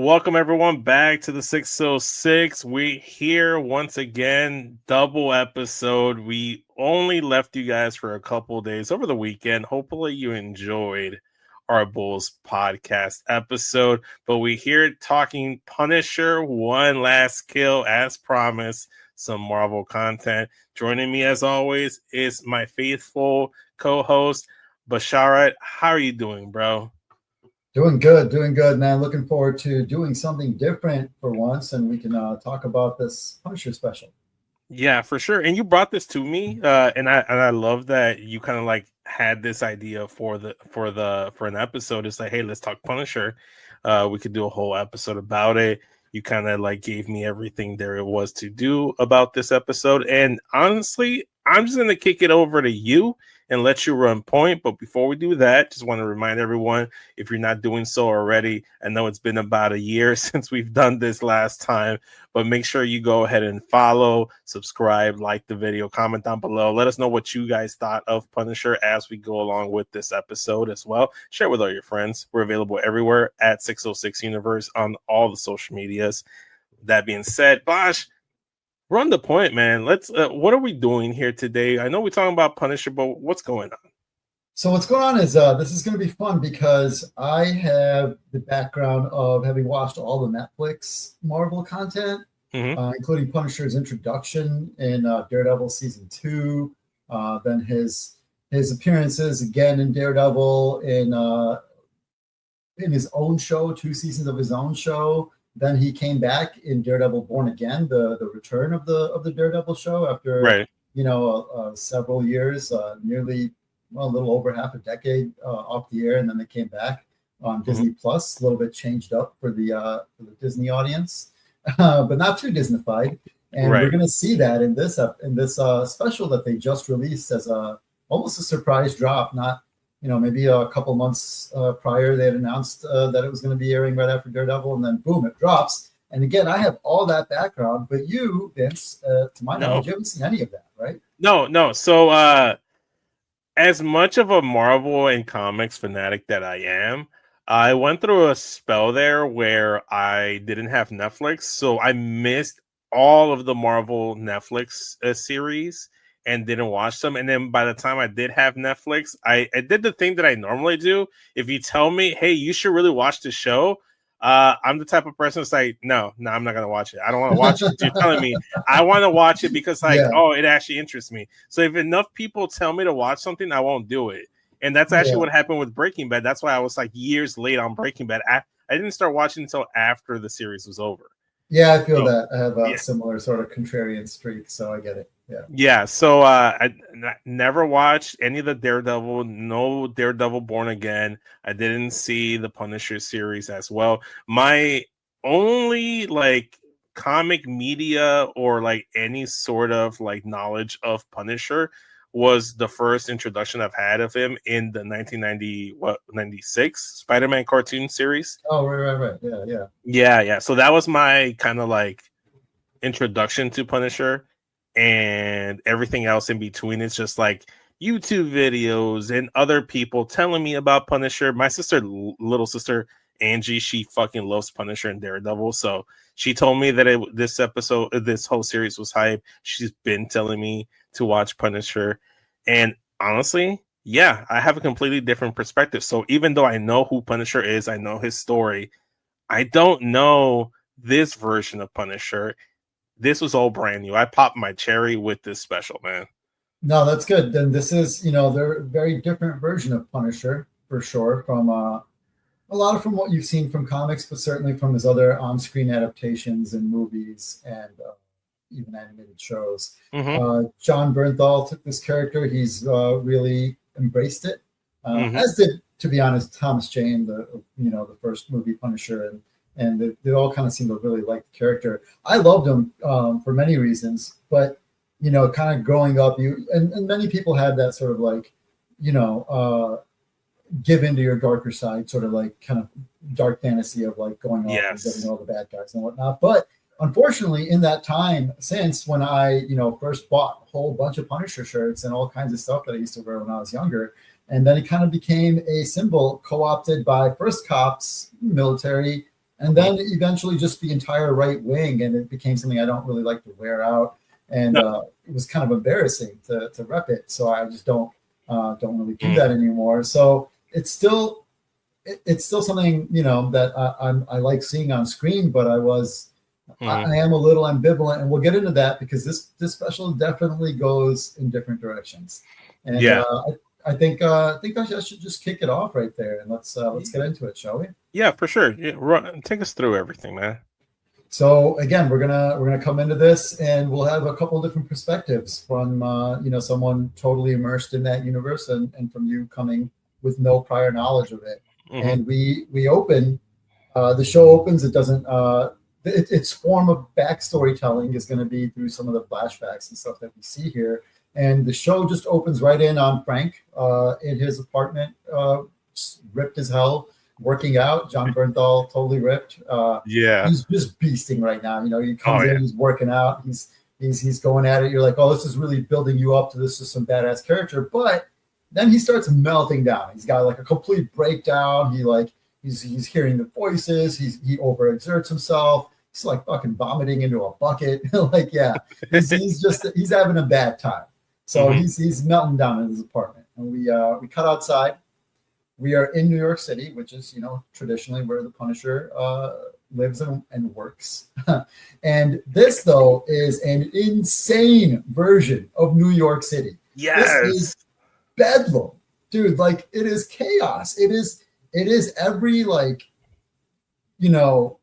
Welcome everyone back to the 606. We here once again, double episode. We only left you guys for a couple days over the weekend. Hopefully you enjoyed our Bulls podcast episode, but we here talking Punisher, one last kill as promised, some Marvel content. Joining me as always is my faithful co-host Basharat. How are you doing, bro? Doing good, man. Looking forward to doing something different for once, and we can talk about this Punisher special. Yeah, for sure. And you brought this to me, and I love that you kind of like had this idea for an episode. It's like, hey, let's talk Punisher. We could do a whole episode about it. You kind of like gave me everything there was to do about this episode, and honestly, I'm just gonna kick it over to you and let you run point. But before we do that, just want to remind everyone, if you're not doing so already, I know it's been about a year since we've done this last time, but make sure you go ahead and follow, subscribe, like the video, comment down below. Let us know what you guys thought of Punisher as we go along with this episode as well. Share with all your friends. We're available everywhere at 606 Universe on all the social medias. That being said, Bosh, run the point, man. Let's. What are we doing here today? I know we're talking about Punisher, but what's going on? So what's going on is this is going to be fun because I have the background of having watched all the Netflix Marvel content, including Punisher's introduction in Daredevil season 2, then his appearances again in Daredevil in his own show, 2 seasons of his own show. Then he came back in Daredevil Born Again, the return of the Daredevil show after several years, nearly a little over half a decade off the air, and then they came back on Disney Plus, a little bit changed up for the Disney audience, but not too Disneyfied. And we're going to see that in this special that they just released as almost a surprise drop. Not maybe a couple months prior, they had announced that it was going to be airing right after Daredevil, and then boom, it drops. And again, I have all that background, but you, Vince, to my knowledge, you haven't seen any of that, right? No. So as much of a Marvel and comics fanatic that I am, I went through a spell there where I didn't have Netflix, so I missed all of the Marvel Netflix series and didn't watch them. And then by the time I did have Netflix, I did the thing that I normally do. If you tell me, hey, you should really watch the show, I'm the type of person that's like, no, I'm not going to watch it. I don't want to watch it. You're telling me I want to watch it because it actually interests me. So if enough people tell me to watch something, I won't do it. And that's actually what happened with Breaking Bad. That's why I was like years late on Breaking Bad. I didn't start watching until after the series was over. Yeah, I feel that. I have a similar sort of contrarian streak, so I get it. Yeah. So I never watched any of the Daredevil, no Daredevil Born Again. I didn't see the Punisher series as well. My only like comic media or like any sort of like knowledge of Punisher was the first introduction I've had of him in the 96 Spider-Man cartoon series. Oh, right. Yeah. So that was my kind of like introduction to Punisher. And everything else in between is just like YouTube videos and other people telling me about Punisher. My little sister Angie, she fucking loves Punisher and Daredevil, so she told me that this whole series was hype. She's been telling me to watch Punisher, and honestly, I have a completely different perspective. So even though I know who Punisher is, I know his story, I don't know this version of Punisher. This was all brand new. I popped my cherry with this special, man. No, that's good. Then this is, they're a very different version of Punisher for sure. From a lot of from what you've seen from comics, but certainly from his other on-screen adaptations and movies and even animated shows. Jon Bernthal took this character. He's really embraced it, as did, to be honest, Thomas Jane, the first movie Punisher, and they all kind of seem to really like the character. I loved him for many reasons, but kind of growing up, and many people had that sort of like, give into your darker side, sort of like kind of dark fantasy of like going off and getting all the bad guys and whatnot. But unfortunately, in that time since when I first bought a whole bunch of Punisher shirts and all kinds of stuff that I used to wear when I was younger, and then it kind of became a symbol co-opted by first cops, military, and then eventually just the entire right wing, and it became something I don't really like to wear out, and it was kind of embarrassing to rep it. So I just don't really do that anymore. So it's still something, you know, that I like seeing on screen, but I am a little ambivalent, and we'll get into that because this special definitely goes in different directions. And I think I should just kick it off right there, and let's get into it, shall we? Yeah, for sure. Yeah, take us through everything, man. So again, we're gonna come into this, and we'll have a couple different perspectives from you know, someone totally immersed in that universe, and from you coming with no prior knowledge of it. And we open. The show opens. It doesn't. Its form of backstory telling is going to be through some of the flashbacks and stuff that we see here. And the show just opens right in on Frank in his apartment, ripped as hell, working out. Jon Bernthal, totally ripped. He's just beasting right now. You know, he comes in, he's working out, he's going at it. You're like, oh, this is really building you up to this is some badass character. But then he starts melting down. He's got like a complete breakdown. He's hearing the voices. He overexerts himself. He's like fucking vomiting into a bucket. Like, yeah, he's having a bad time. So he's melting down in his apartment. And we cut outside. We are in New York City, which is, you know, traditionally where the Punisher lives and works. And this, though, is an insane version of New York City. Yes. This is bedlam, dude. Like, it is chaos. It is every, like, you know,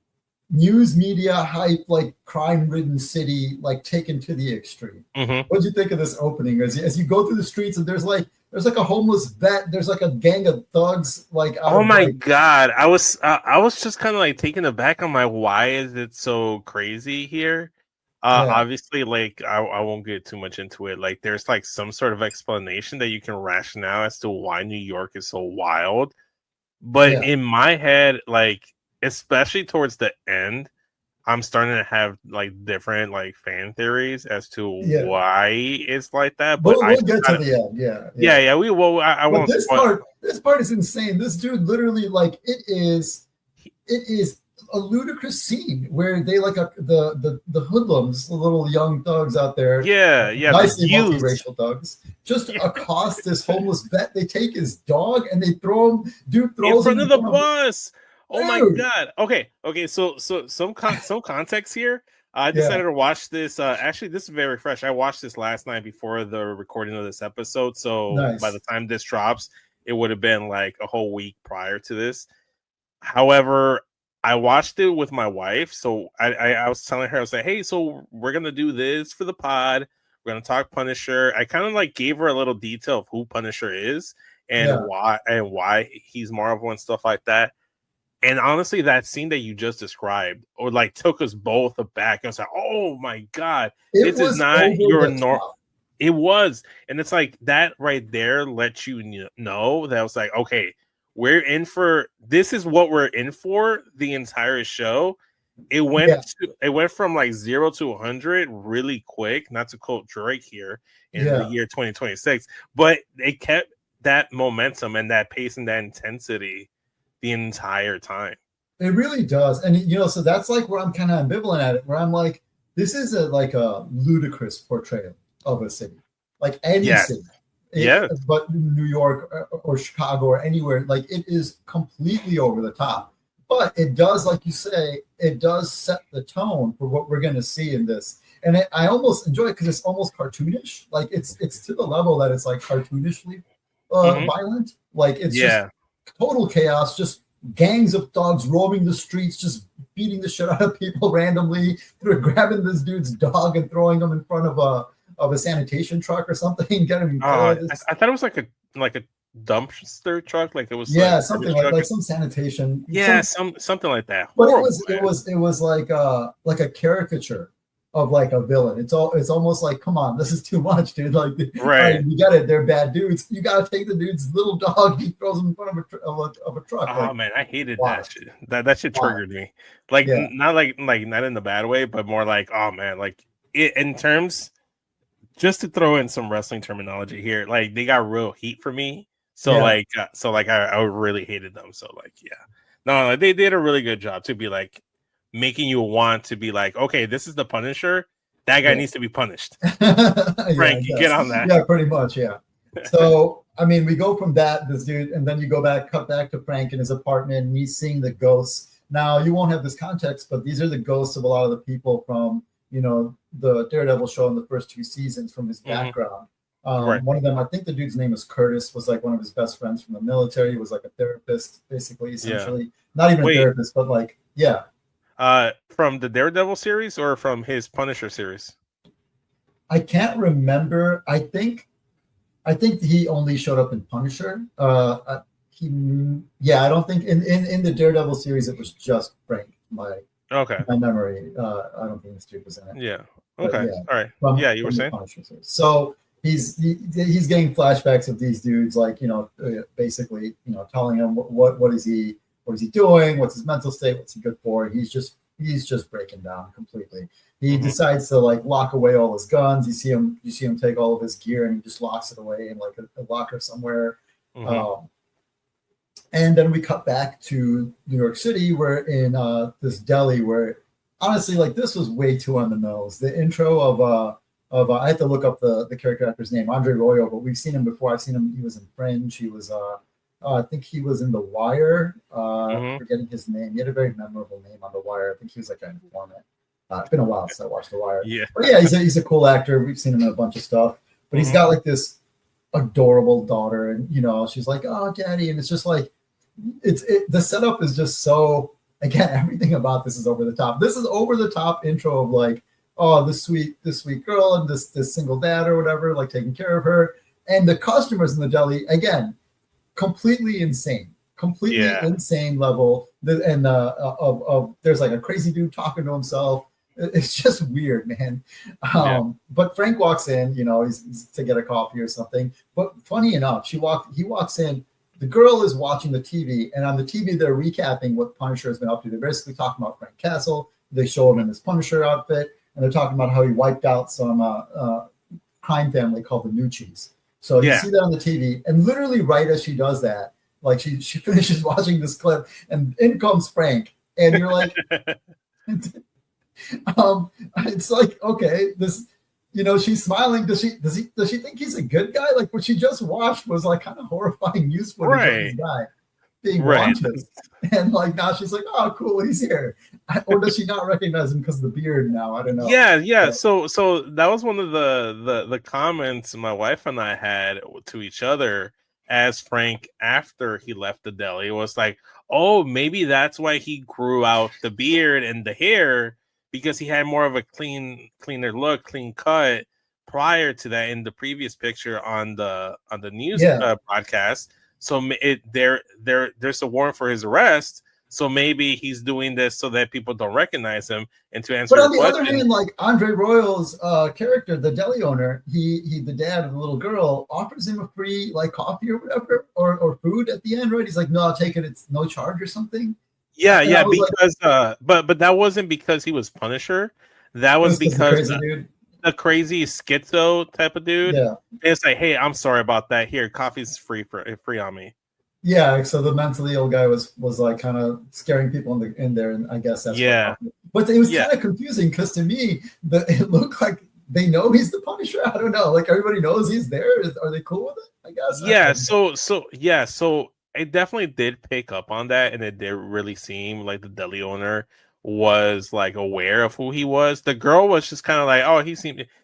news media hype, like crime-ridden city, like taken to the extreme. What'd you think of this opening? As you go through the streets, and there's like a homeless vet, there's like a gang of thugs, like, oh my god, I was just kind of like taken aback on why is it so crazy here? Obviously, like I won't get too much into it. Like, there's like some sort of explanation that you can rationale as to why New York is so wild. But in my head, like, especially towards the end, I'm starting to have like different like fan theories as to why it's like that. But we'll get to the end. Yeah. We will. I won't. This part is insane. This dude literally, like, it is a ludicrous scene where they like the hoodlums, the little young thugs out there. Nicely multiracial thugs. Just accost this homeless vet. They take his dog and they throw him. Dude throws in front him of the bus. Oh my god. Okay. So some context here. I decided to watch this. Actually, this is very fresh. I watched this last night before the recording of this episode. So by the time this drops, it would have been like a whole week prior to this. However, I watched it with my wife. So I was telling her, I was like, hey, so we're gonna do this for the pod. We're gonna talk Punisher. I kind of like gave her a little detail of who Punisher is and why he's Marvel and stuff like that. And honestly, that scene that you just described, or like, took us both aback. I was like, "Oh my god, this is not your normal." It was, and it's like that right there lets you know that I was like, "Okay, we're in for this. Is what we're in for the entire show." It went from like 0 to 100 really quick. Not to quote Drake here in the year 2026, but it kept that momentum and that pace and that intensity the entire time. It really does. And, you know, so that's like where I'm kind of ambivalent at it, where I'm like, this is like a ludicrous portrayal of a city, like any city. But New York or Chicago or anywhere, like, it is completely over the top. But it does, like you say, it does set the tone for what we're going to see in this. And I almost enjoy it because it's almost cartoonish. Like, it's to the level that it's like cartoonishly violent. Like, it's just total chaos, just gangs of thugs roaming the streets, just beating the shit out of people randomly, grabbing this dude's dog and throwing him in front of a sanitation truck or something, getting him killed. I thought it was like a dumpster truck, like it was something like some sanitation, something like that. But it was like a caricature of like a villain. It's almost like, come on, this is too much, dude. Like, right, you get it, they're bad dudes. You gotta take the dude's little dog, he throws him in front of a truck. Oh, like, man, I hated that shit. That shit triggered me. Like, not like not in the bad way, but more like, oh man, like, it in terms, just to throw in some wrestling terminology here, like, they got real heat for me. So I really hated them. So, like, No, they did a really good job to be like making you want to be like, okay, this is the Punisher. That guy needs to be punished. Frank, you get on that. Yeah, pretty much. Yeah. So, I mean, we go from this dude, and then you cut back to Frank in his apartment, and he's seeing the ghosts. Now, you won't have this context, but these are the ghosts of a lot of the people from, the Daredevil show in the first 2 seasons from his background. One of them, I think the dude's name is Curtis, was like one of his best friends from the military. He was like a therapist, basically, essentially. Yeah. Not even a therapist, but like, yeah. From the Daredevil series or from his Punisher series? I can't remember. I think he only showed up in Punisher. I don't think in the Daredevil series it was just Frank. My memory. I don't think this dude was in it. Yeah. Okay. All right. You were saying. So he's getting flashbacks of these dudes, like basically telling him what is he doing, what's his mental state, what's he good for. He's just breaking down completely. He decides to like lock away all his guns. You see him take all of his gear and he just locks it away in like a locker somewhere. And then we cut back to New York City. We're in this deli where, honestly, like this was way too on the nose. The intro of I had to look up the character actor's name, Andre Royo, but we've seen him before. I've seen him. He was in Fringe. He was I think he was in The Wire. Forgetting his name. He had a very memorable name on The Wire. I think he was like an informant. It's been a while since I watched The Wire. Yeah. But yeah, he's a cool actor. We've seen him in a bunch of stuff. But he's got like this adorable daughter, and she's like, "Oh, daddy," and it's just like the setup is just so, again, everything about this is over the top. This is over the top intro of like, oh, this sweet girl and this single dad or whatever, like taking care of her. And the customers in the deli, again, completely insane level. And there's like a crazy dude talking to himself. It's just weird, man. But Frank walks in, he's to get a coffee or something. But funny enough, he walks in. The girl is watching the TV, and on the TV, they're recapping what Punisher has been up to. They're basically talking about Frank Castle. They show him in his Punisher outfit, and they're talking about how he wiped out some crime family called the Nucci's. So you see that on the TV, and literally right as she does that, like she finishes watching this clip, and in comes Frank, and you're like, it's like, okay, this. She's smiling. Does she think he's a good guy? Like what she just watched was like kind of horrifying news footage of this guy being raunchous. And like now she's like, oh, cool, he's here. Or does she not recognize him because of the beard now? I don't know. Yeah. So that was one of the comments my wife and I had to each other as Frank, after he left the deli, was like, oh, maybe that's why he grew out the beard and the hair, because he had more of a cleaner look, clean cut prior to that in the previous picture on the news broadcast. So there's a warrant for his arrest. So maybe he's doing this so that people don't recognize him. And to answer, but on the other hand, like Andre Royal's character, the deli owner, he the dad of the little girl, offers him a free like coffee or whatever or food at the end, right? He's like, no, I'll take it. It's no charge or something. Yeah, because but that wasn't because he was Punisher. That was because a crazy schizo type of dude. Yeah, it's like, hey, I'm sorry about that. Here, coffee's free on me. Yeah, so the mentally ill guy was like kind of scaring people in there, and I guess that's but it was kind of confusing because to me, it looked like they know he's the Punisher. I don't know, like everybody knows he's there. Are they cool with it? I guess. Yeah. So it definitely did pick up on that, and it did really seem like the deli owner was like aware of who he was. The girl was just kind of like, oh,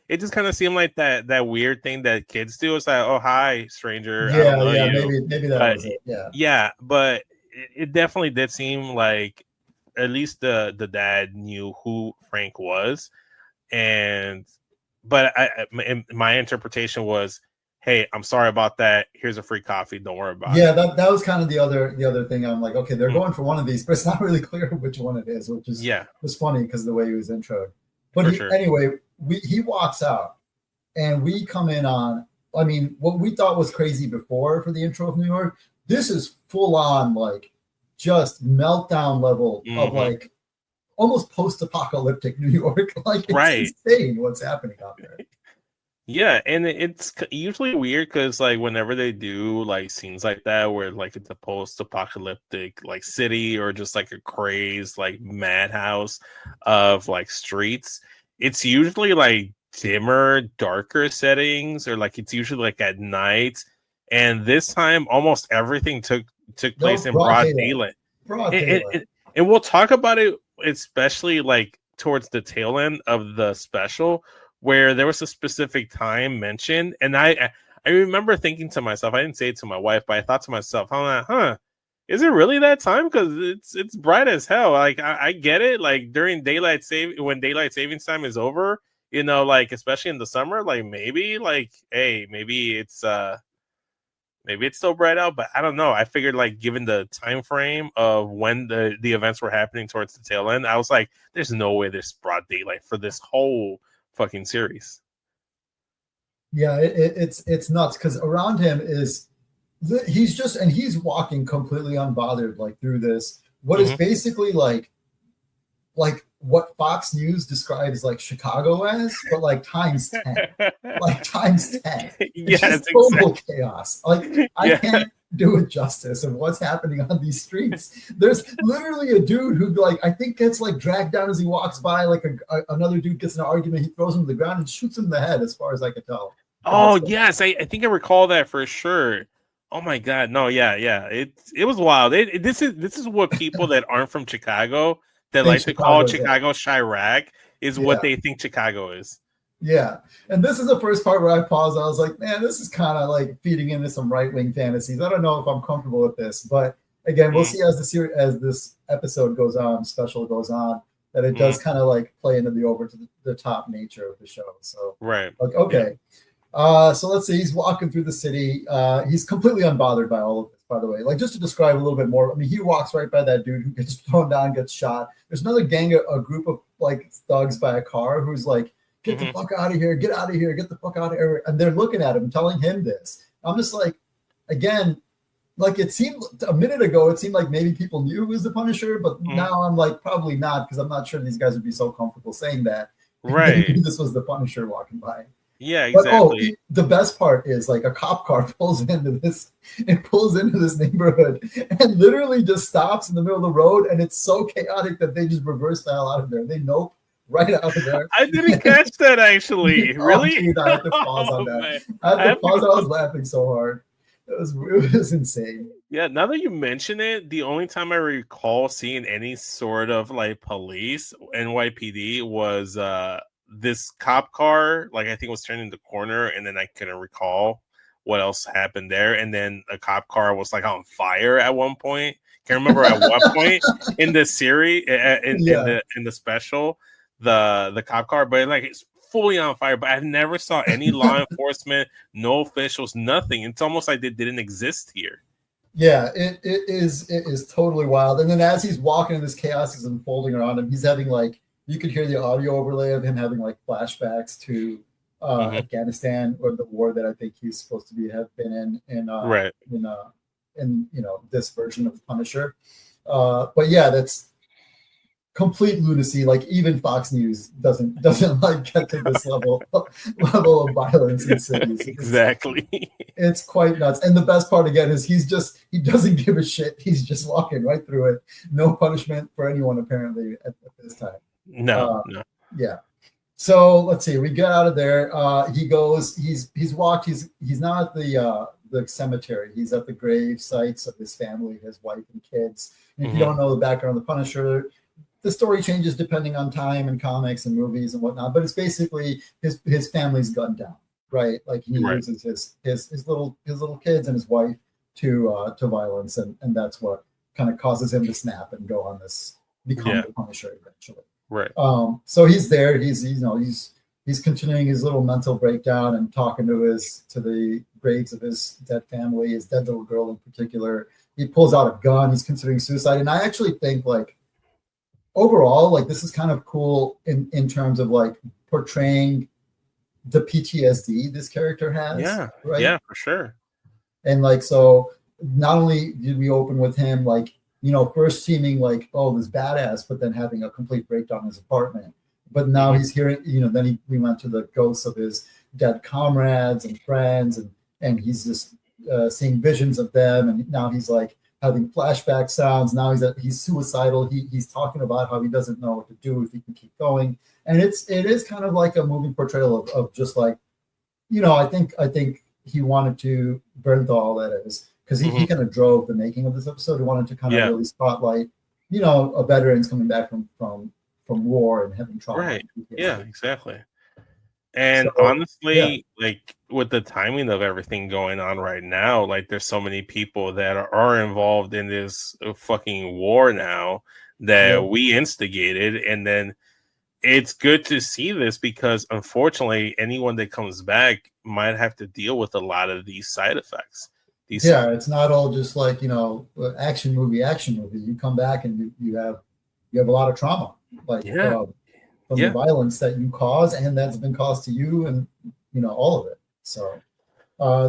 it just kind of seemed like that weird thing that kids do. It's like, oh, hi, stranger. Maybe that was it. Yeah, but it definitely did seem like at least the dad knew who Frank was, but my interpretation was, hey, I'm sorry about that. Here's a free coffee. Don't worry about it. Yeah, that was kind of the other thing. I'm like, okay, they're going for one of these, but it's not really clear which one it is, which is was funny because of the way he was introed. But anyway, he walks out, and we come in on, I mean, what we thought was crazy before for the intro of New York, this is full on like just meltdown level of like almost post-apocalyptic New York. Like it's insane what's happening out there. Yeah, and it's usually weird because like whenever they do like scenes like that where like it's a post-apocalyptic like city or just like a crazed like madhouse of like streets, it's usually like dimmer, darker settings, or like it's usually like at night. And this time, almost everything took place No, in broad broad daylight. daylight. Broad And, daylight. and, and we'll talk about it, especially like towards the tail end of the special where there was a specific time mentioned, and I remember thinking to myself, I didn't say it to my wife, but I thought to myself, I'm like, huh, is it really that time? Because it's bright as hell. Like I get it. Like during when daylight savings time is over, like especially in the summer, like maybe like hey, maybe it's still bright out, but I don't know. I figured like given the time frame of when the events were happening towards the tail end, I was like, there's no way there's broad daylight for this whole fucking series. Yeah, it's nuts because around him is he's walking completely unbothered like through this what is basically like what Fox News describes like Chicago as, but like times 10. Like times 10. It's just total chaos. Like I can't do it justice of what's happening on these streets. There's literally a dude who like I think gets like dragged down as he walks by, like another dude gets in an argument, he throws him to the ground and shoots him in the head, as far as I can tell. Oh yes, I think I recall that for sure. Oh my god, no, yeah. It was wild. This is what people that aren't from Chicago that like to call Chicago Chirac is what they think Chicago is. Yeah, and this is the first part where I paused. I was like, man, this is kind of like feeding into some right-wing fantasies. I don't know if I'm comfortable with this, but again, we'll see as this episode goes on, special goes on, that it does kind of like play into the over to the top nature of the show. So right, like okay. So let's see. He's walking through the city. He's completely unbothered by all of this, by the way. Like, just to describe a little bit more, I mean, he walks right by that dude who gets thrown down, gets shot. There's another gang, a group of like thugs by a car who's like, get the fuck out of here, get out of here, get the fuck out of here. And they're looking at him, telling him this. I'm just like, again, like it seemed a minute ago, it seemed like maybe people knew who was the Punisher, but now I'm like, probably not, because I'm not sure these guys would be so comfortable saying that. Right. This was the Punisher walking by. Yeah, exactly. But, the best part is like a cop car pulls into this neighborhood and literally just stops in the middle of the road, and it's so chaotic that they just reverse the hell out of there. They nope right out of there. I didn't catch that actually. Really? Dude, I had to pause on that. Man. I had to pause. I was laughing so hard. It was insane. Yeah, now that you mention it, the only time I recall seeing any sort of like police NYPD was this cop car, like I think it was turning the corner, and then I couldn't recall what else happened there. And then a cop car was like on fire at one point. Can't remember at what point in the series, in the special, the cop car, but like it's fully on fire. But I never saw any law enforcement, no officials, nothing. It's almost like they didn't exist here. Yeah, it is totally wild. And then as he's walking and this chaos is unfolding around him, he's having like, you could hear the audio overlay of him having like flashbacks to Afghanistan, or the war that I think he's supposed to have been in this version of Punisher. But yeah, that's complete lunacy. Like even Fox News doesn't like get to this level of violence in cities. Exactly. It's quite nuts. And the best part again is he doesn't give a shit. He's just walking right through it. No punishment for anyone apparently at this time. No. Yeah. So let's see. We get out of there. He goes. He's walked. He's not at the cemetery. He's at the grave sites of his family, his wife and kids. And if you don't know the background of the Punisher, the story changes depending on time and comics and movies and whatnot. But it's basically his family's gunned down, right? Like he uses his little kids and his wife to violence, and that's what kind of causes him to snap and go on this become the Punisher eventually. Right. So he's there. He's continuing his little mental breakdown and talking to the graves of his dead family, his dead little girl in particular. He pulls out a gun. He's considering suicide, and I actually think like overall, like this is kind of cool in terms of like portraying the PTSD this character has. Yeah. Right. Yeah, for sure. And like so, not only did we open with him like, first seeming like, oh, this badass, but then having a complete breakdown in his apartment. But now he's hearing, then we went to the ghosts of his dead comrades and friends, and he's just seeing visions of them, and now he's like having flashback sounds. Now he's suicidal. He's talking about how he doesn't know what to do, if he can keep going, and it is kind of like a moving portrayal of just like, I think he wanted to, Bernthal, that is, because he kind of drove the making of this episode. He wanted to kind of really spotlight, a veterans coming back from war and having trauma. Right. Yeah, exactly. And honestly, like with the timing of everything going on right now, like there's so many people that are involved in this fucking war now that we instigated. And then it's good to see this because unfortunately, anyone that comes back might have to deal with a lot of these side effects. It's not all just like, action movie. You come back and you have a lot of trauma, like from the violence that you cause and that's been caused to you, and all of it. So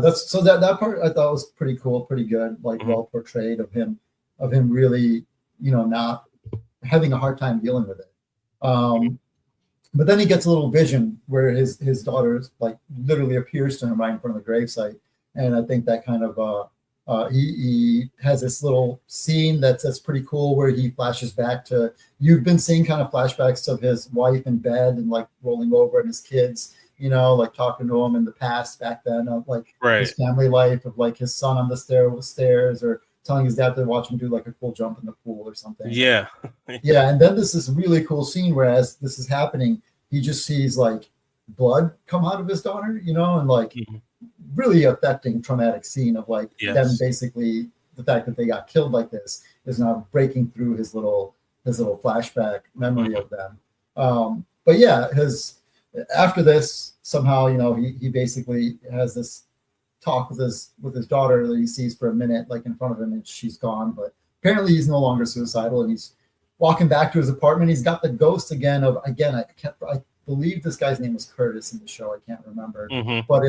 that part I thought was pretty cool, pretty good, like well portrayed of him really, not having a hard time dealing with it. But then he gets a little vision where his daughter like literally appears to him right in front of the gravesite. And I think that kind of he has this little scene that's pretty cool where he flashes back to, you've been seeing kind of flashbacks of his wife in bed and like rolling over, and his kids, like talking to him in the past back then of like his family life, of like his son on the stairs, or telling his dad to watch him do like a cool jump in the pool or something. Yeah. And then this is really cool scene where as this is happening, he just sees like blood come out of his daughter, and like really affecting traumatic scene of like them basically, the fact that they got killed like this is now breaking through his little flashback memory of them. But after this somehow, he basically has this talk with his daughter that he sees for a minute, like in front of him, and she's gone. But apparently he's no longer suicidal, and he's walking back to his apartment. He's got the ghost again. I believe this guy's name was Curtis in the show. I can't remember, but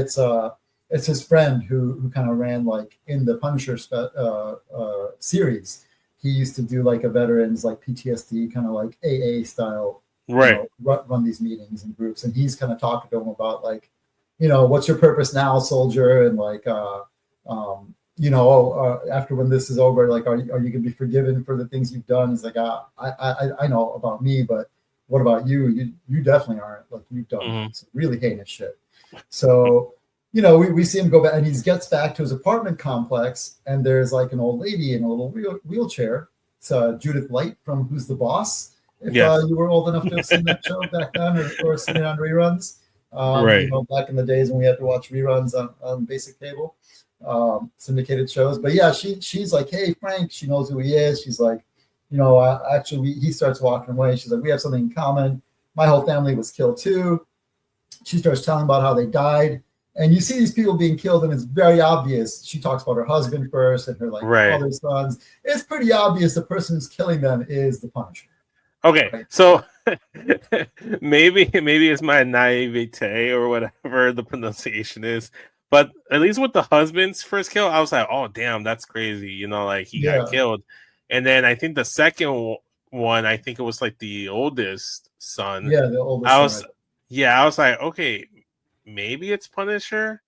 it's his friend who kind of ran like in the Punisher series. He used to do like a veterans like PTSD kind of like AA style, run these meetings and groups, and he's kind of talking to him about like, what's your purpose now, soldier, and like after when this is over, like are you gonna be forgiven for the things you've done? He's like, I know about me, but what about you? You definitely aren't. Like you've done some really heinous shit. So we see him go back, and he gets back to his apartment complex, and there's like an old lady in a little wheelchair. It's Judith Light from Who's the Boss. If you were old enough to have seen that show back then, or seen it on reruns, back in the days when we had to watch reruns on basic cable, syndicated shows. But she's like, hey Frank, she knows who he is. She's like, actually, he starts walking away. She's like, we have something in common. My whole family was killed too. She starts telling about how they died. And you see these people being killed, and it's very obvious. She talks about her husband first and her other sons. It's pretty obvious the person who's killing them is the Punisher. Okay, so maybe it's my naivete or whatever the pronunciation is, but at least with the husband's first kill, I was like, oh damn, that's crazy. Like he got killed, and then I think the second one, I think it was like the oldest son. Yeah, the oldest son. I was like, okay, maybe it's Punisher.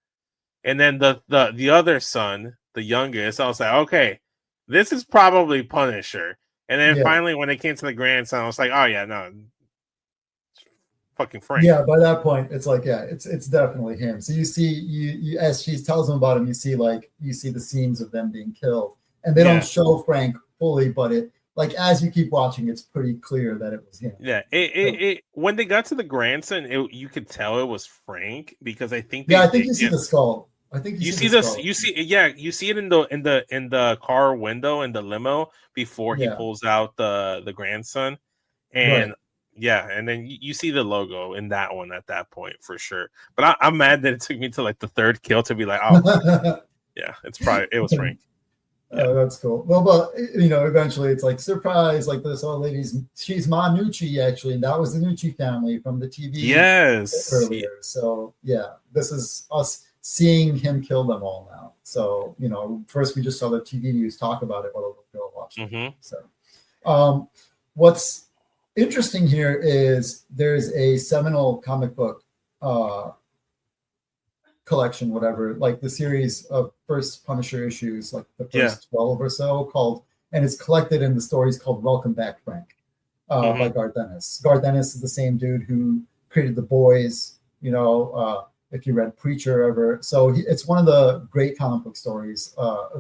And then the other son, the youngest, I was like, okay, this is probably Punisher. And then finally, when it came to the grandson, I was like, oh yeah, no, it's fucking Frank. Yeah, by that point, it's like, it's definitely him. So you see, you as she tells him about him, you see the scenes of them being killed, and they don't show Frank fully, but it, like, as you keep watching, it's pretty clear that it was him. Yeah, it when they got to the grandson, you could tell it was Frank, because I think you see the skull. I think you see this. You see it in the car window in the limo before he pulls out the grandson, and and then you see the logo in that one at that point for sure. But I'm mad that it took me to like the third kill to be like, oh yeah, it was Frank. Oh, that's cool. Well, but eventually it's like, surprise, like this old she's Ma Nucci actually, and that was the Nucci family from the TV earlier. So this is us seeing him kill them all now. So first we just saw the TV news talk about it while we were watching. So what's interesting here is there's a seminal comic book collection, whatever, like the series of first Punisher issues, like the first 12 or so, called, and it's collected in the stories called Welcome Back, Frank, by Garth Ennis. Garth Ennis is the same dude who created The Boys, if you read Preacher ever. So it's one of the great comic book stories.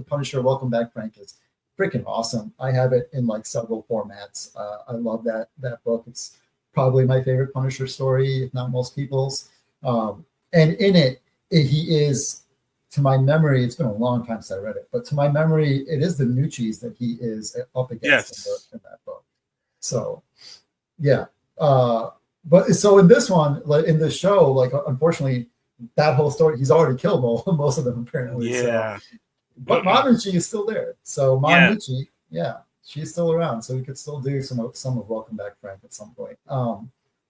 Punisher Welcome Back, Frank is freaking awesome. I have it in like several formats. I love that book. It's probably my favorite Punisher story, if not most people's. And in it, he is, to my memory, it's been a long time since I read it, but to my memory, it is the Nucci's that he is up against in that book. So, yeah. But so in this one, like in this show, like unfortunately, that whole story, he's already killed most of them apparently. Yeah. So, but Ma Nucci is still there. So Ma Nucci, she's still around. So we could still do some of Welcome Back, Frank at some point.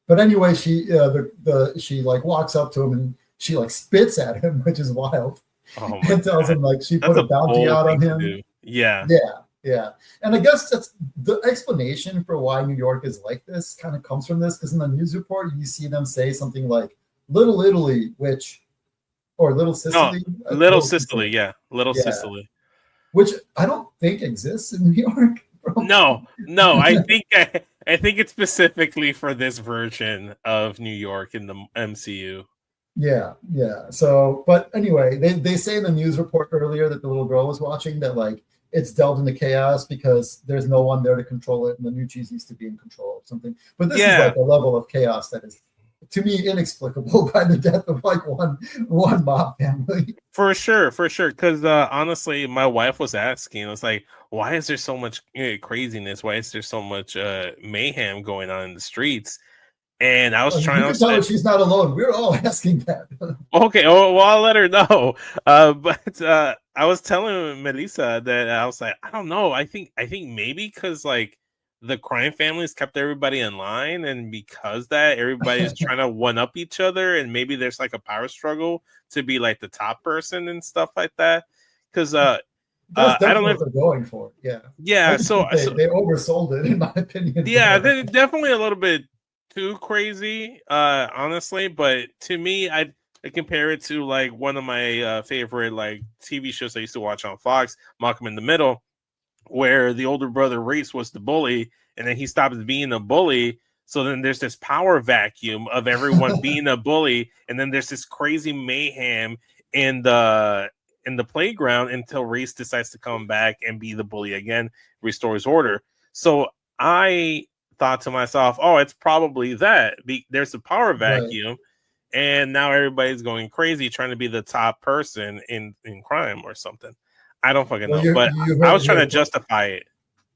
But anyway, she like walks up to him and she like spits at him, which is wild, and tells him like she put a bounty out on him. Yeah. And I guess that's the explanation for why New York is like this. Kind of comes from this, because in the news report you see them say something like "Little Italy," or Little Sicily. No, Little Sicily, Little Sicily, which I don't think exists in New York. No, I think it's specifically for this version of New York in the MCU. Yeah. So, but anyway, they say in the news report earlier that the little girl was watching that like it's delved into chaos because there's no one there to control it, and the Nucci's used to be in control of something. But this is like a level of chaos that is, to me, inexplicable by the death of like one mob family. For sure. Because honestly, my wife was asking, it was like, why is there so much craziness? Why is there so much mayhem going on in the streets? And I was trying to tell her she's not alone. We're all asking that. Okay, well, I'll let her know. But I was telling Melissa that I was like, I don't know. I think maybe because like the crime families kept everybody in line, and because that everybody's trying to one up each other, and maybe there's like a power struggle to be like the top person and stuff like that. Because that's definitely I don't know what they're going for. Yeah. So they oversold it, in my opinion. Yeah, they're definitely a little bit too crazy, honestly. But to me, I compare it to like one of my favorite like TV shows I used to watch on Fox, Malcolm in the Middle, where the older brother Reese was the bully, and then he stops being a bully. So then there's this power vacuum of everyone being a bully, and then there's this crazy mayhem in the playground until Reese decides to come back and be the bully again, restores order. So I thought to myself, oh, it's probably that. There's a power vacuum, right, and now everybody's going crazy trying to be the top person in crime or something. I don't fucking know, but I was trying to justify it.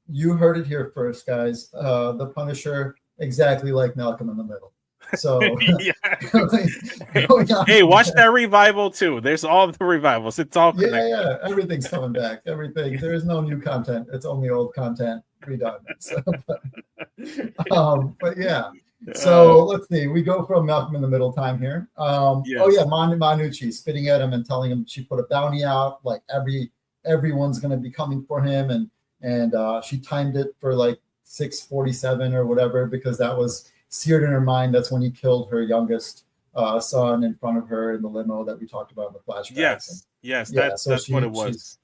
You heard it here first, guys. The Punisher, exactly like Malcolm in the Middle. So, hey, watch that revival too. There's all the revivals. It's all connected. Yeah. Everything's coming back. Everything. There is no new content. It's only old content redone. So, but yeah. So let's see. We go from Malcolm in the Middle time here. Oh yeah, Ma Nucci spitting at him and telling him she put a bounty out. Like everyone's going to be coming for him, and she timed it for like 6:47 or whatever, because that was seared in her mind. That's when he killed her youngest son in front of her in the limo that we talked about in the flashbacks. Yes, that's what it was.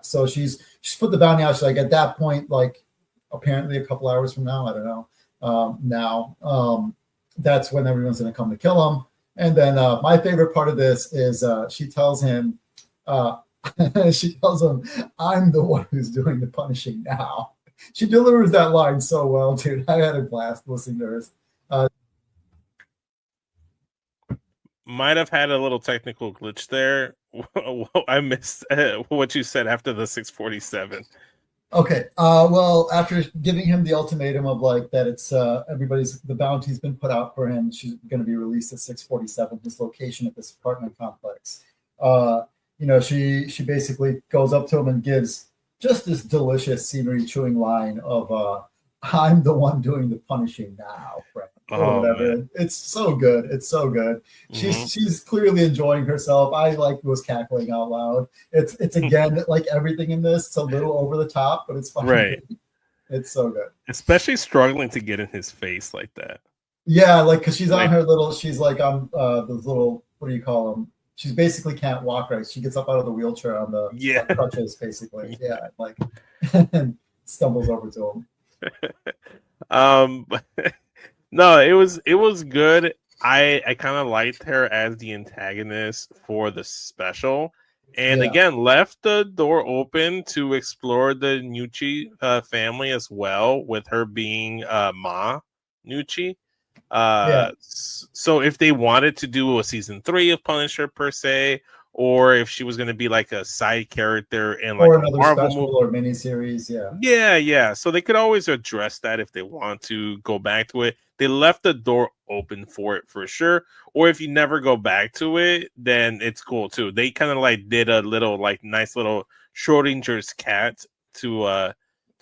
So she's put the bounty out. She's like, at that point, like apparently a couple hours from now, I don't know. That's when everyone's going to come to kill him. And then my favorite part of this is she tells him, I'm the one who's doing the punishing now. She delivers that line so well, dude. I had a blast listening to her. Might have had a little technical glitch there. I missed what you said after the 6:47. Okay. Well, after giving him the ultimatum of like that, it's the bounty's been put out for him. She's going to be released at 6:47. His location at this apartment complex. She basically goes up to him and gives just this delicious scenery chewing line of I'm the one doing the punishing now, Frank. Or whatever. Man. It's so good. It's so good. Mm-hmm. She's clearly enjoying herself. I was cackling out loud. It's again like everything in this. It's a little over the top, but it's fun. Right. It's so good. Especially struggling to get in his face like that. Yeah, like because she's on her little. She's like on those little. What do you call them? she's basically can't walk right. She gets up out of the wheelchair on the crutches, basically. Yeah, like and stumbles over to him. No, it was good. I kind of liked her as the antagonist for the special, and again left the door open to explore the Nucci family as well, with her being Ma Nucci. So if they wanted to do a season 3 of Punisher per se, or if she was going to be like a side character in like or a another Marvel special movie or miniseries, yeah. So they could always address that if they want to go back to it. They left the door open for it for sure. Or if you never go back to it, then it's cool too. They kind of like did a little like nice little Schrodinger's cat to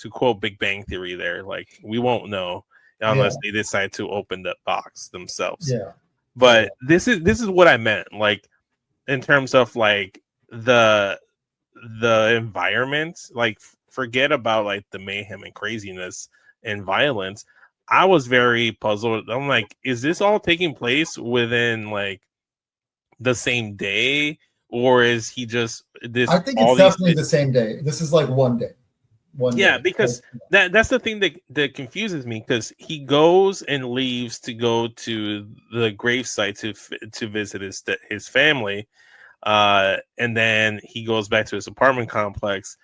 quote Big Bang Theory there. Like we won't know unless they decide to open the box themselves. Yeah. But this is what I meant, like in terms of like the environment, like forget about like the mayhem and craziness and violence. I was very puzzled. I'm like, is this all taking place within like the same day, or is he just this? I think it's definitely the same day. This is like one day. Yeah, because that's the thing that confuses me, because he goes and leaves to go to the gravesite to visit his family, and then he goes back to his apartment complex.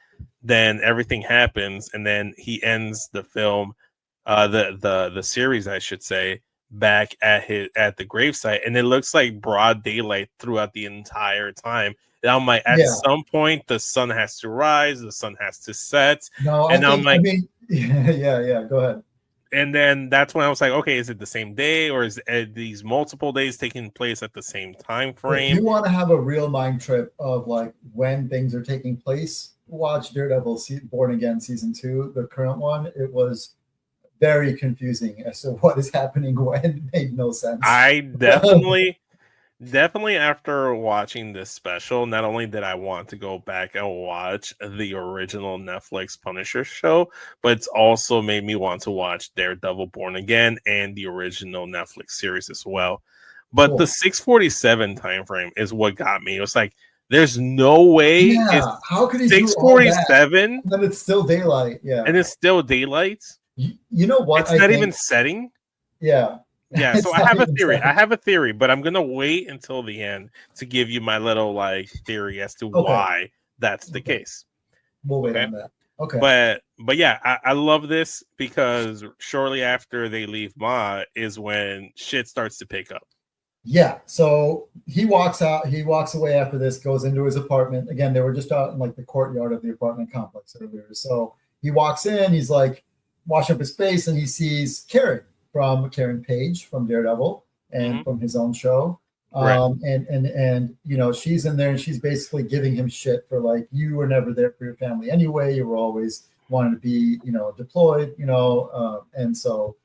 Then everything happens, and then he ends the film, the series, I should say, back at the gravesite, and it looks like broad daylight throughout the entire time. And I'm like, at some point, the sun has to rise, the sun has to set. No, and I mean, yeah. Go ahead. And then that's when I was like, okay, is it the same day, or is these multiple days taking place at the same time frame? If you want to have a real mind trip of like when things are taking place, watch Daredevil Born Again season 2, the current one. It was very confusing as to what is happening when. It made no sense. I definitely after watching this special, not only did I want to go back and watch the original Netflix Punisher show, but it's also made me want to watch Daredevil Born Again and the original Netflix series as well. But the 647 time frame is what got me. It was like, there's no way. Yeah, how could he 647? And it's still daylight. Yeah, and it's still daylight. You know what? It's not even setting. Yeah. Yeah, so I have a theory. But I'm gonna wait until the end to give you my little like theory as to why that's the case. We'll wait on that. Okay. But yeah, I love this because shortly after they leave Ma is when shit starts to pick up. Yeah, so he walks out. He walks away after this, goes into his apartment. Again, they were just out in like the courtyard of the apartment complex earlier. So he walks in. He's like washing up his face, and he sees Karen Page from Daredevil and from his own show. And you know, she's in there, and she's basically giving him shit for like, you were never there for your family anyway. You were always wanting to be, you know, deployed, you know, and so,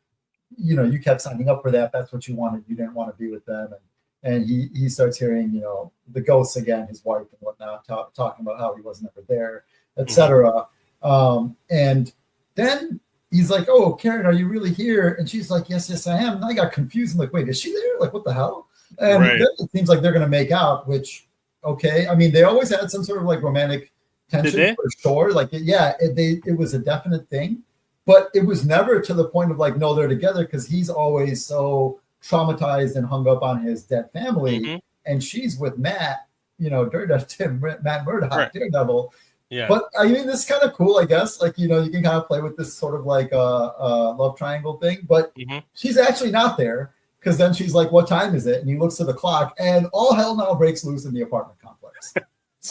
you know, you kept signing up for that. That's what you wanted. You didn't want to be with them. And he starts hearing, you know, the ghosts again, his wife and whatnot, talking about how he wasn't ever there, etc. And then he's like, "Oh, Karen, are you really here?" And she's like, "Yes, I am." And I got confused. I'm like, "Wait, is she there? Like, what the hell?" And then it seems like they're going to make out, which, okay. I mean, they always had some sort of like romantic tension for sure. Like, it was a definite thing. But it was never to the point of like, no, they're together, because he's always so traumatized and hung up on his dead family. And she's with Matt, you know, Matt Murdock, Daredevil. Yeah. But I mean, this is kind of cool, I guess. Like, you know, you can kind of play with this sort of like love triangle thing. But she's actually not there, because then she's like, "What time is it?" And he looks at the clock, and all hell now breaks loose in the apartment complex.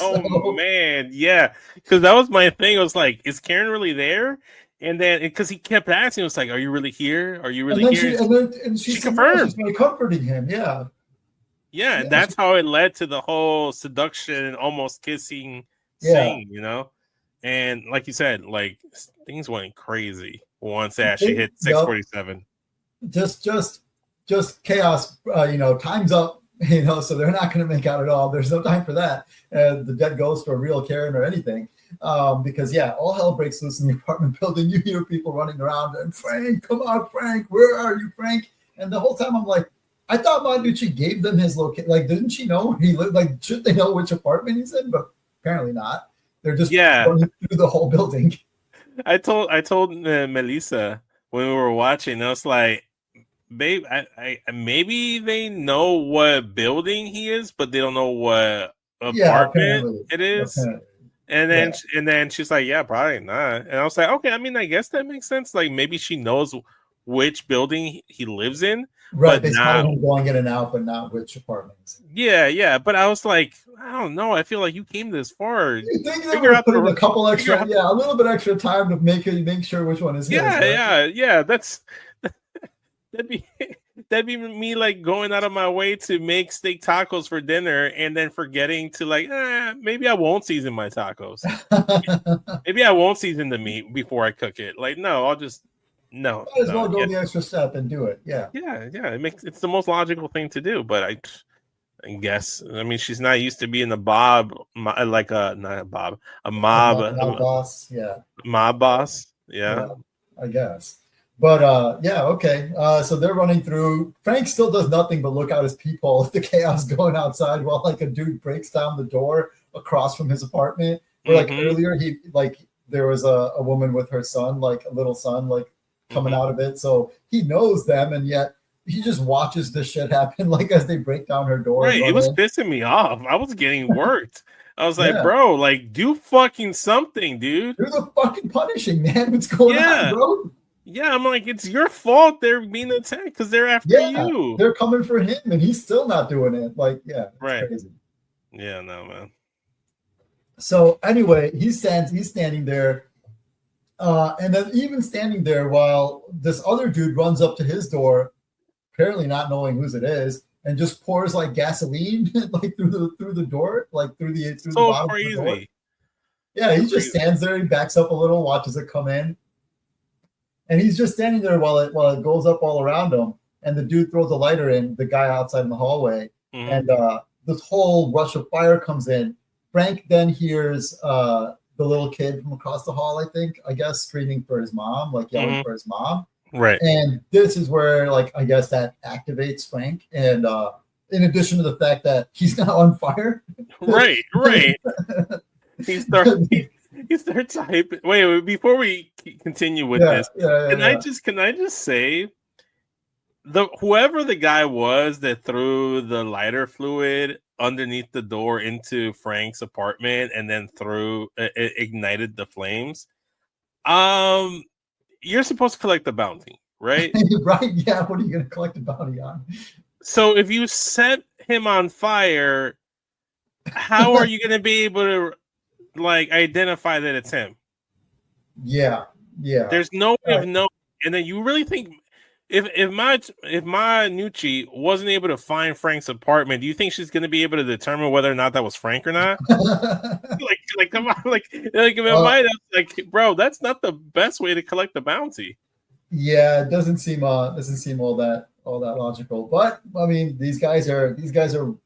Oh, man. Yeah. Because that was my thing. I was like, is Karen really there? And then, because he kept asking, it was like, "Are you really here? Are you really here?" And she confirmed. She's really comforting him. Yeah. Yeah, that's how it led to the whole seduction and almost kissing scene, you know? And like you said, like, things went crazy once they actually hit 647. Just chaos, you know, time's up, you know, so they're not going to make out at all. There's no time for that. The dead ghost or real Karen or anything. Because all hell breaks loose in the apartment building. You hear people running around and, "Frank, come on, Frank, where are you, Frank?" And the whole time I'm like, I thought Manucci gave them his location. Like, didn't she know where he lived? Like, should they know which apartment he's in? But apparently not. They're just running through the whole building. I told Melissa when we were watching, I was like, babe, I maybe they know what building he is, but they don't know what apartment it is. Apparently. And then she's like, yeah, probably not. And I was like, okay, I mean, I guess that makes sense. Like, maybe she knows which building he lives in, right? They spotted him going in and out, but not which apartments. Yeah. But I was like, I don't know. I feel like you came this far. You think they were putting a couple extra, a little bit extra time to make sure which one is his. Yeah. That'd be me like going out of my way to make steak tacos for dinner and then forgetting to like, maybe I won't season my tacos. Maybe I won't season the meat before I cook it. Like, no, I'll just might as well go the extra step and do it. Yeah. It's the most logical thing to do. But I guess, I mean, she's not used to being a mob boss. Yeah. Mob boss. Yeah. I guess. But okay. So they're running through. Frank still does nothing but look out his peephole at the chaos going outside while like a dude breaks down the door across from his apartment. Where like earlier there was a woman with her son, like a little son, like coming out of it. So he knows them, and yet he just watches this shit happen, like as they break down her door. Right, it was pissing me off. I was getting worked. I was like, bro, like, do fucking something, dude. Do the fucking punishing, man. What's going on, bro? Yeah, I'm like, it's your fault they're being attacked because they're after you. They're coming for him, and he's still not doing it. Like, right. Crazy. Yeah, no, man. So anyway, he's standing there. And then even standing there while this other dude runs up to his door, apparently not knowing whose it is, and just pours like gasoline like through the door, like through the bottom crazy. Of the door. Yeah, he just stands there, he backs up a little, watches it come in. And he's just standing there while it goes up all around him. And the dude throws a lighter in, the guy outside in the hallway. And this whole rush of fire comes in. Frank then hears the little kid from across the hall, I guess, screaming for his mom, like yelling for his mom. Right. And this is where, like, I guess that activates Frank. And in addition to the fact that he's now on fire. Right. He starts hyping. Wait, before we continue with this, can I just say, whoever the guy was that threw the lighter fluid underneath the door into Frank's apartment and then ignited the flames. You're supposed to collect the bounty, right? Right. Yeah. What are you going to collect the bounty on? So if you set him on fire, how are you going to be able to like identify that it's him? Yeah. There's no way of knowing. And then you really think if Manucci wasn't able to find Frank's apartment, do you think she's going to be able to determine whether or not that was Frank or not? like come on, like bro, that's not the best way to collect the bounty. Yeah, it doesn't seem all that logical. But I mean, these guys are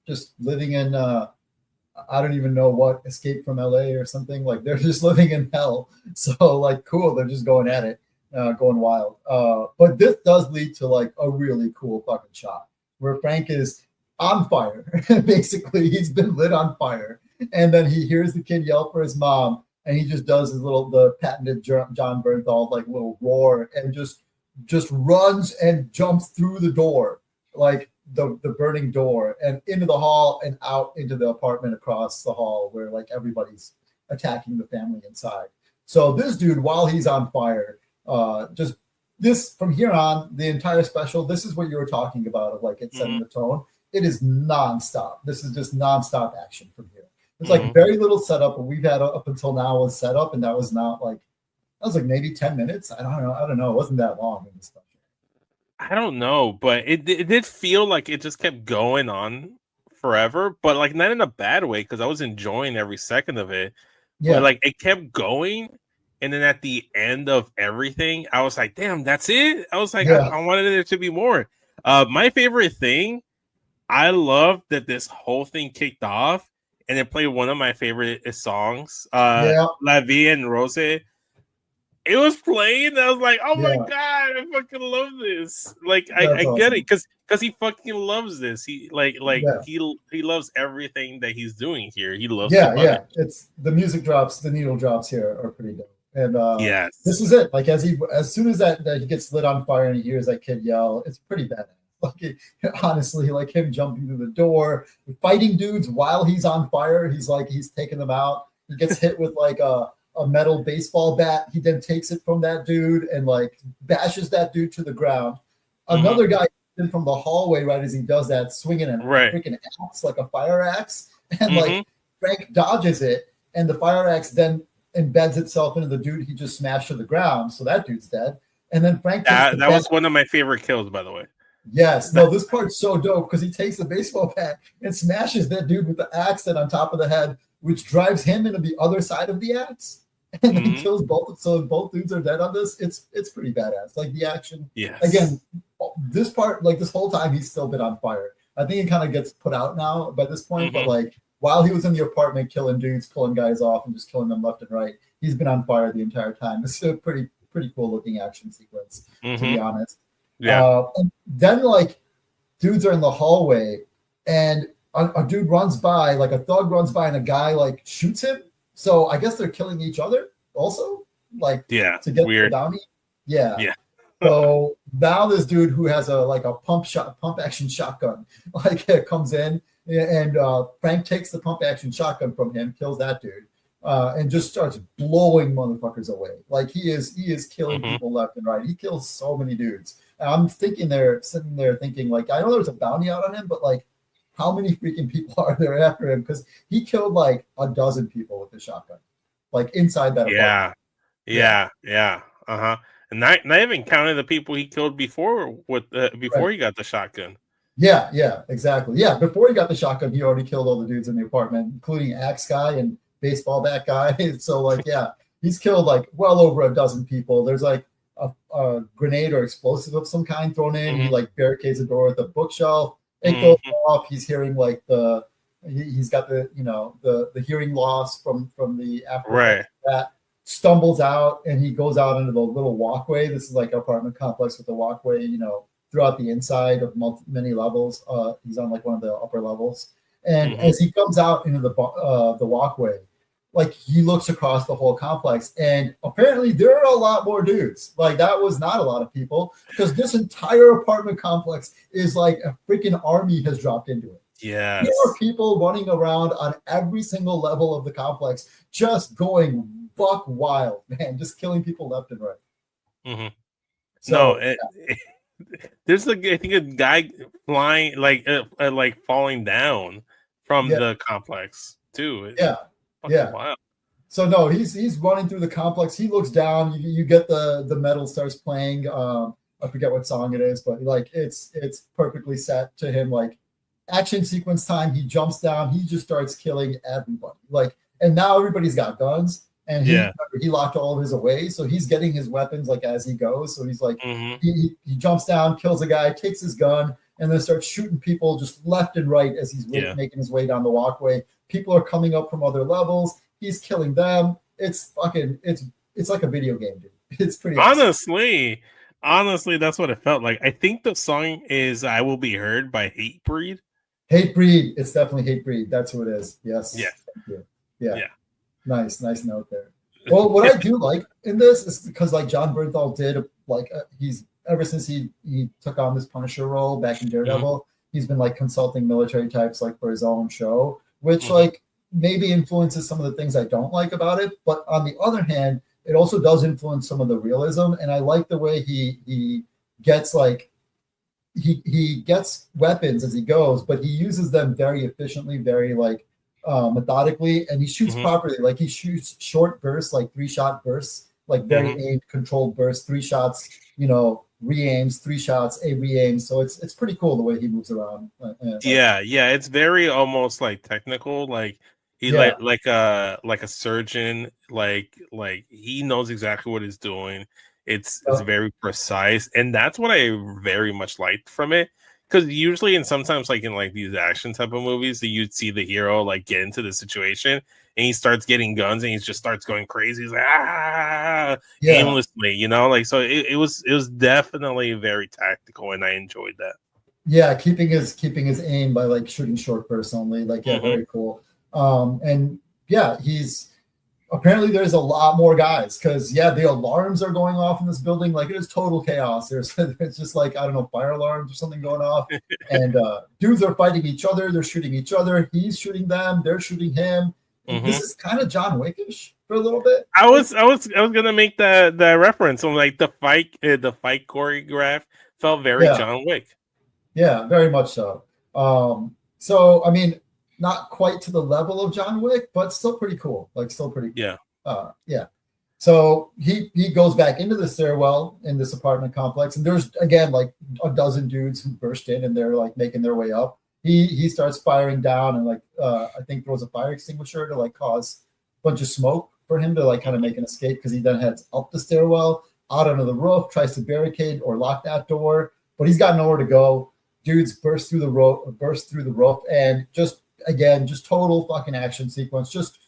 just living in I don't even know what, Escape from LA or something. Like, they're just living in hell. So like, cool, they're just going at it. Going wild. But this does lead to like a really cool fucking shot where Frank is on fire. Basically, he's been lit on fire. And then he hears the kid yell for his mom, and he just does the patented Jon Bernthal like little roar and just runs and jumps through the door, like the burning door, and into the hall and out into the apartment across the hall where like everybody's attacking the family inside. So this dude, while he's on fire, just this from here on, the entire special, this is what you were talking about of like it setting the tone. It is nonstop. This is just nonstop action from here. It's like very little setup. What we've had up until now was setup, and that was like maybe 10 minutes. I don't know. It wasn't that long in this special. I don't know, but it did feel like it just kept going on forever, but like not in a bad way because I was enjoying every second of it. Yeah, but like it kept going. And then at the end of everything, I was like, damn, that's it? I was like, I wanted there to be more. My favorite thing, I love that this whole thing kicked off and it played one of my favorite songs, La Vie en Rose. It was playing. I was like, oh my Yeah. god, I fucking love this. Like, I That's get awesome. it because he fucking loves this. He Yeah. he loves everything that he's doing here. He loves to Yeah, punish. yeah. It's the music drops, the needle drops here are pretty dope. And this Yes. is it. Like as soon as that he gets lit on fire and he hears that kid yell, it's pretty badass. Like honestly, like him jumping through the door, fighting dudes while he's on fire. He's taking them out. He gets hit with like a metal baseball bat. He then takes it from that dude and like bashes that dude to the ground. Another guy in from the hallway right as he does that, swinging a freaking axe, like a fire axe, and like Frank dodges it, and the fire axe then embeds itself into the dude he just smashed to the ground. So that dude's dead. And then Frank takes That was one of my favorite kills, by the way. Yes, no, this part's so dope because he takes the baseball bat and smashes that dude with the axe then on top of the head, which drives him into the other side of the axe, and then he kills both. So both dudes are dead on this. It's pretty badass. Like the action. Yes. Again, this part, like this whole time, he's still been on fire. I think it kind of gets put out now by this point, but like while he was in the apartment killing dudes, pulling guys off, and just killing them left and right, he's been on fire the entire time. It's a pretty cool looking action sequence, to be honest. Yeah. And then like dudes are in the hallway and a dude runs by, like a thug runs by and a guy like shoots him. So I guess they're killing each other also, like to get the bounty. Yeah. Yeah. So now this dude who has a pump action shotgun, like comes in and Frank takes the pump action shotgun from him, kills that dude. And just starts blowing motherfuckers away. Like he is killing people left and right. He kills so many dudes. And I'm sitting there thinking, like, I know there's a bounty out on him, but like, how many freaking people are there after him? Because he killed like a dozen people with the shotgun, like inside that apartment. Yeah. And not even counting the people he killed before he got the shotgun. Yeah, exactly. Yeah, before he got the shotgun, he already killed all the dudes in the apartment, including Axe Guy and baseball bat guy. So like, yeah, he's killed like well over a dozen people. There's like a grenade or explosive of some kind thrown in. He like barricades the door with a bookshelf. It goes off. He's hearing like he's got the hearing loss from the after that, stumbles out and he goes out into the little walkway. This is like an apartment complex with a walkway, throughout the inside of many levels. He's on like one of the upper levels. And as he comes out into the walkway, like he looks across the whole complex, and apparently there are a lot more dudes. Like that was not a lot of people because this entire apartment complex is like a freaking army has dropped into it. Yeah, there are people running around on every single level of the complex, just going buck wild, man, just killing people left and right. So, there's I think a guy flying like falling down from the complex too. Wild. So no, he's running through the complex. He looks down. You get the metal starts playing. I forget what song it is, but like it's perfectly set to him. Like action sequence time. He jumps down. He just starts killing everybody. Like, and now everybody's got guns. And he locked all of his away, so he's getting his weapons like as he goes. So he's like, he jumps down, kills a guy, takes his gun, and then starts shooting people just left and right as he's making his way down the walkway. People are coming up from other levels. He's killing them. It's like a video game, dude. It's pretty honestly, that's what it felt like. I think the song is "I Will Be Heard" by Hatebreed. Hatebreed. It's definitely Hatebreed. That's who it is. Yes. Yeah. Thank you. Yeah. Nice note there. Well, what I do like in this is because like Jon Bernthal did, like he's ever since he took on this Punisher role back in Daredevil, he's been like consulting military types like for his own show, which like maybe influences some of the things I don't like about it. But on the other hand, it also does influence some of the realism, and I like the way he gets like he gets weapons as he goes, but he uses them very efficiently, very like methodically, and he shoots properly. Like he shoots short bursts, like 3-shot bursts, like very aimed, controlled bursts, 3 shots, re-aims, 3 shots, re-aims. So it's pretty cool the way he moves around. It's very almost like technical, like he like a surgeon, like he knows exactly what he's doing. It's very precise, and that's what I very much liked from it. Because usually, and sometimes, like in like these action type of movies, that you'd see the hero like get into the situation, and he starts getting guns and he just starts going crazy. He's like Yeah. aimlessly, you know, like so it was definitely very tactical, and I enjoyed that. Yeah, keeping his aim by like shooting short bursts only. Like, yeah, very cool. And yeah, he's apparently there's a lot more guys because the alarms are going off in this building. Like, it is total chaos. It's just like, I don't know, fire alarms or something going off, and dudes are fighting each other. They're shooting each other. He's shooting them. They're shooting him. This is kind of John Wickish for a little bit. I was gonna make that reference. I'm like the fight choreograph felt very John Wick. Yeah, very much so. So I mean, not quite to the level of John Wick, but still pretty cool. Like, still pretty cool. Yeah. So he goes back into the stairwell in this apartment complex, and there's again like a dozen dudes who burst in, and they're like making their way up. He starts firing down, and like I think throws a fire extinguisher to like cause a bunch of smoke for him to like kind of make an escape, because he then heads up the stairwell, out onto the roof, tries to barricade or lock that door, but he's got nowhere to go. Dudes burst through the roof, and just total fucking action sequence. Just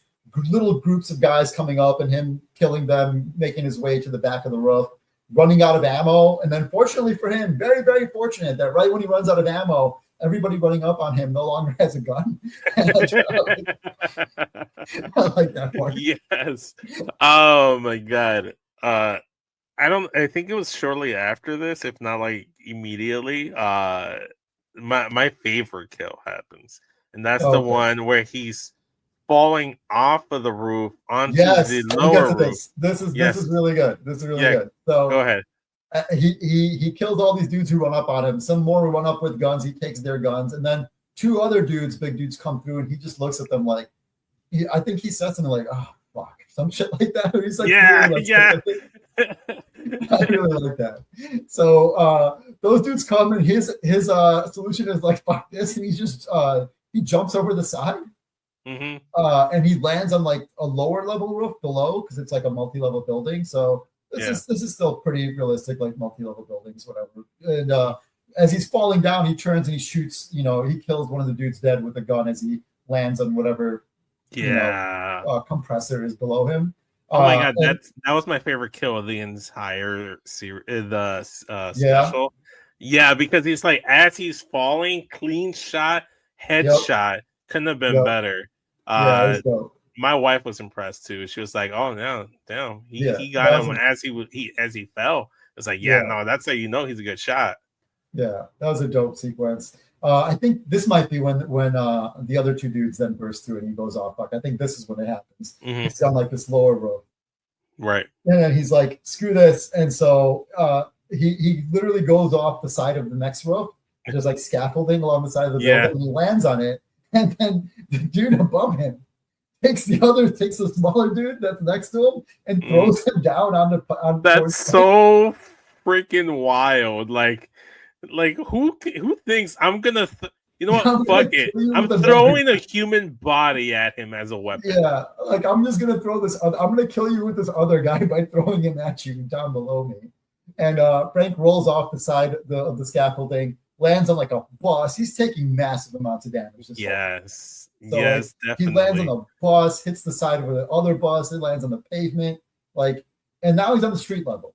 little groups of guys coming up and him killing them, making his way to the back of the roof, running out of ammo. And then fortunately for him, very, very fortunate that right when he runs out of ammo, everybody running up on him no longer has a gun. I like that part. Yes. Oh my God. I think it was shortly after this, if not like immediately. My favorite kill happens, and that's the one where he's falling off of the roof onto the lower roof. This is really good. This is really good. So go ahead. He kills all these dudes who run up on him. Some more who run up with guns. He takes their guns, and then two other dudes, big dudes, come through, and he just looks at them like, I think he says something like, "Oh fuck," some shit like that. He's like, I really like that. So those dudes come, and his solution is like, fuck this, and he's just he jumps over the side, and he lands on like a lower level roof below, because it's like a multi-level building. So this is still pretty realistic, like multi-level buildings, whatever. And as he's falling down, he turns and he shoots. You know, he kills one of the dudes dead with a gun as he lands on whatever compressor is below him. Oh my God, that was my favorite kill of the entire series, special. Yeah, because he's like, as he's falling, clean shot, headshot, couldn't have been better. My wife was impressed too. She was like, "Oh no, damn, he got him as he fell." It's like, no, that's how you know he's a good shot. Yeah, that was a dope sequence. I think this might be when the other two dudes then burst through and he goes off. Like, I think this is when it happens. It's on like this lower roof, right? And then he's like, "Screw this!" And so he literally goes off the side of the next roof. There's like scaffolding along the side of the building, and he lands on it. And then the dude above him takes the smaller dude that's next to him and throws him down on that's so freaking wild. Like who thinks I'm gonna you know what, fuck it, I'm throwing a human body at him as a weapon. Like, I'm just gonna throw this I'm gonna kill you with this other guy by throwing him at you down below me. And Frank rolls off the side of the scaffolding, lands on like a bus. He's taking massive amounts of damage. Yes, definitely. He lands on the bus, hits the side of the other bus, it lands on the pavement, like, and now he's on the street level.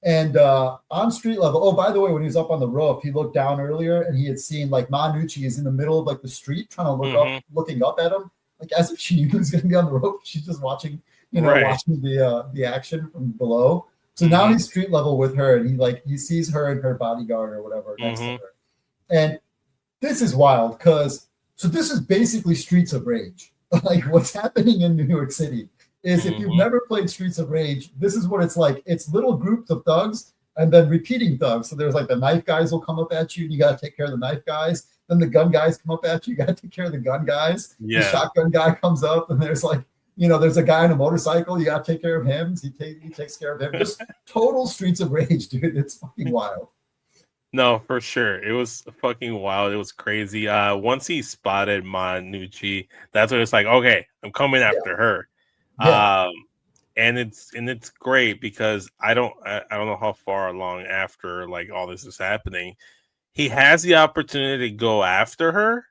And on street level, oh, by the way, when he was up on the roof, he looked down earlier and he had seen like Manucci is in the middle of like the street trying to looking up at him, like as if she knew he was going to be on the roof. She's just watching, watching the action from below. So now he's street level with her, and he sees her and her bodyguard or whatever next to her. And this is wild because this is basically Streets of Rage. Like, what's happening in New York City is, if you've never played Streets of Rage, this is what it's like. It's little groups of thugs and then repeating thugs. So there's like the knife guys will come up at you, and you got to take care of the knife guys. Then the gun guys come up at you, you got to take care of the gun guys. The shotgun guy comes up, and there's like, there's a guy on a motorcycle, you got to take care of him. He takes care of him. Just total Streets of Rage, dude. It's fucking wild. No, for sure. It was fucking wild. It was crazy. Once he spotted Manucci, that's when it's like, okay, I'm coming after her. And it's great because I don't know how far along after like all this is happening, he has the opportunity to go after her,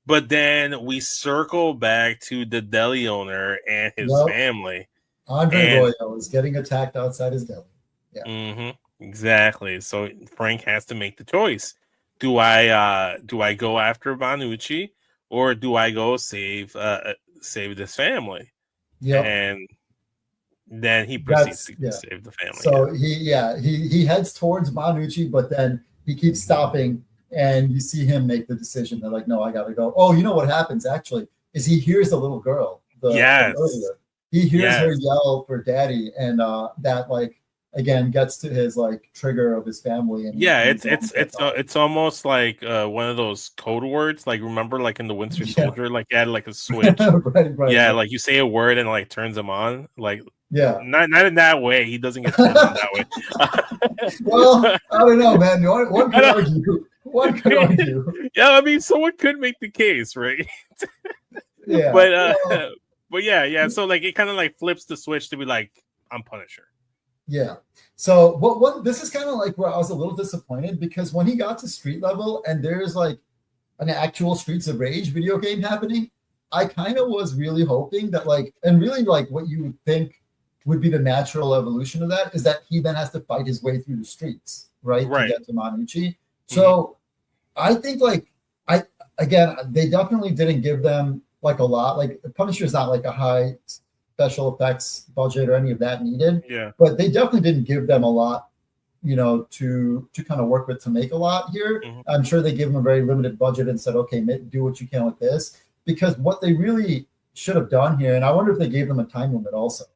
But then we circle back to the deli owner and his family. Andre Royo is getting attacked outside his deli. Yeah. Exactly. So Frank has to make the choice. Do I go after Bonucci, or do I go save this family? Yeah. And then he proceeds to save the family. So he heads towards Bonucci, but then he keeps stopping, and you see him make the decision. They're like, no, I gotta go. Oh, you know what happens actually is he hears the little girl. He hears her yell for daddy, and that like again gets to his like trigger of his family. And it's almost like one of those code words. Like remember, like in the Winter Soldier, like you had like a switch. right. Like you say a word and it, like turns him on. Like not in that way. He doesn't get turned on that way. Well, I don't know, man. One could argue. One could argue. Yeah, I mean, someone could make the case, right? Yeah, but yeah. So like it kind of like flips the switch to be like, I'm Punisher. Yeah. So what this is kind of like where I was a little disappointed, because when he got to street level and there's like an actual Streets of Rage video game happening, I kind of was really hoping that like, and really like what you would think would be the natural evolution of that is that he then has to fight his way through the streets, right? To get to Manucci. So I think like they definitely didn't give them like a lot. Like Punisher's not like a high special effects budget or any of that needed. Yeah. But they definitely didn't give them a lot, you know, to kind of work with to make a lot here. I'm sure they gave them a very limited budget and said, okay, do what you can with this. Because what they really should have done here, and I wonder if they gave them a time limit also.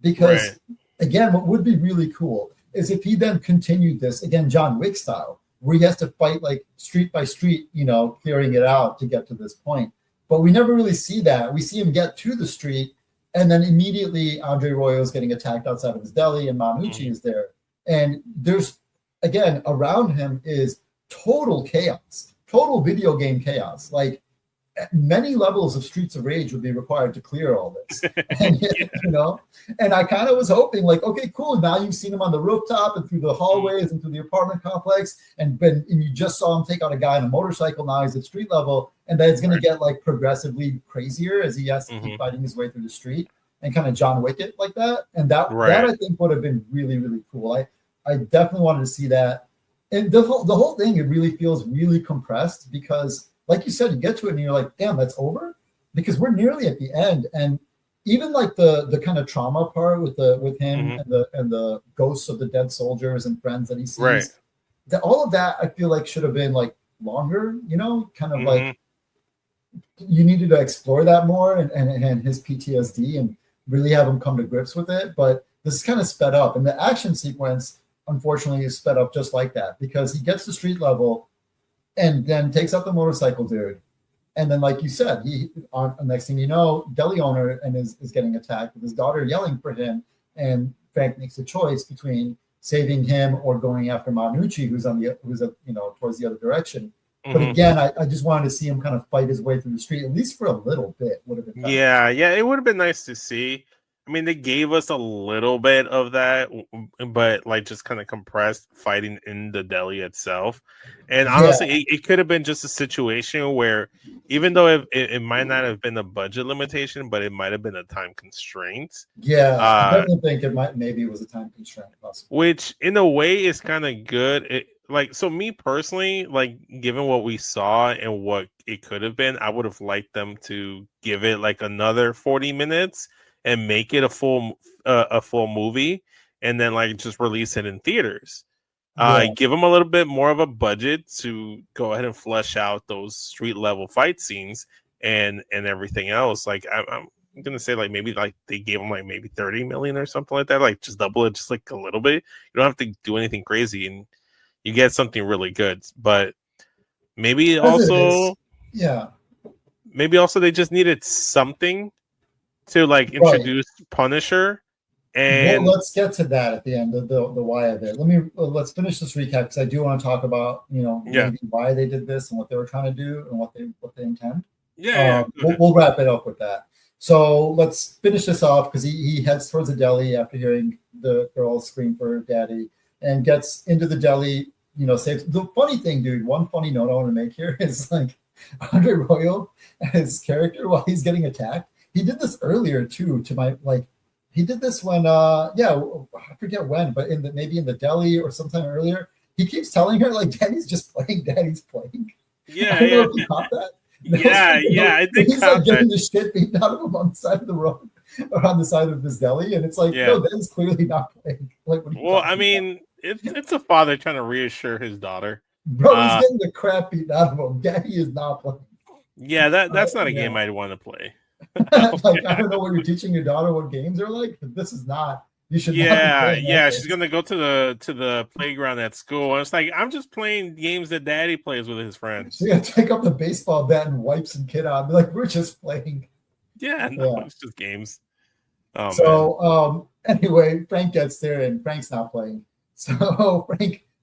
Because again, what would be really cool is if he then continued this, again, John Wick style, where he has to fight like street by street, you know, clearing it out to get to this point. But we never really see that. We see him get to the street, and then immediately Andre Royo is getting attacked outside of his deli, and Manucci is there. And there's, again, around him is total chaos, total video game chaos. Like many levels of Streets of Rage would be required to clear all this. And, you know, and I kind of was hoping like, okay, cool. Now you've seen him on the rooftop and through the hallways and through the apartment complex. And you just saw him take out a guy on a motorcycle. Now he's at street level. And then it's going to get like progressively crazier as he has to keep fighting his way through the street and kind of John Wick it like that. And that I think would have been really, really cool. I definitely wanted to see that. And the whole thing, it really feels really compressed because like you said, you get to it and you're like, damn, that's over? Because we're nearly at the end. And even like the kind of trauma part with him and the ghosts of the dead soldiers and friends that he sees, that all of that I feel like should have been like longer, you know, kind of like you needed to explore that more and his PTSD and really have him come to grips with it. But this is kind of sped up. And the action sequence, unfortunately, is sped up just like that because he gets to street level and then takes out the motorcycle dude. And then, like you said, next thing you know, deli owner and is getting attacked with his daughter yelling for him. And Frank makes a choice between saving him or going after Manucci, who's towards the other direction. But again, I just wanted to see him kind of fight his way through the street, at least for a little bit. Would have been it would have been nice to see. I mean, they gave us a little bit of that, but like just kind of compressed fighting in the deli itself. And honestly, it could have been just a situation where, even though it might not have been a budget limitation, but it might have been a time constraint. Yeah, I definitely think maybe it was a time constraint. Possibly. Which, in a way, is kind of good. So me personally, like given what we saw and what it could have been, I would have liked them to give it like another 40 minutes. And make it a full movie, and then like just release it in theaters. Give them a little bit more of a budget to go ahead and flesh out those street level fight scenes and everything else. Like I'm gonna say like maybe like they gave them like maybe 30 million or something like that. Like just double it, just like a little bit. You don't have to do anything crazy, and you get something really good. But maybe also, maybe also they just needed something to like introduce Punisher, and let's get to that at the end of the why of it. Let's finish this recap because I do want to talk about maybe why they did this and what they were trying to do and what they intend. We'll wrap it up with that. So let's finish this off because he heads towards the deli after hearing the girl scream for daddy and gets into the deli. Saves the funny thing, dude. One funny note I want to make here is like Andre Royo, his character, while he's getting attacked, he did this earlier too. He did this when, I forget when, but maybe in the deli or sometime earlier. He keeps telling her like, "Daddy's just playing, Daddy's playing." Yeah, I don't know if you caught that. I think he's like getting the shit beaten out of him on the side of the road or on the side of this deli, and it's like, no, Daddy's clearly not playing. Like, what are you I mean, it's a father trying to reassure his daughter. Bro, he's getting the crap beaten out of him. Daddy is not playing. Yeah, that's not a game I'd want to play. Like, I don't know what you're teaching your daughter what games are like, but this is not. You should. Yeah. She's gonna go to the playground at school, and it's like, I'm just playing games that Daddy plays with his friends. She's gonna take up the baseball bat and wipe some kid out. Be like, we're just playing. Yeah, no, it's just games. Anyway, Frank gets there, and Frank's not playing. So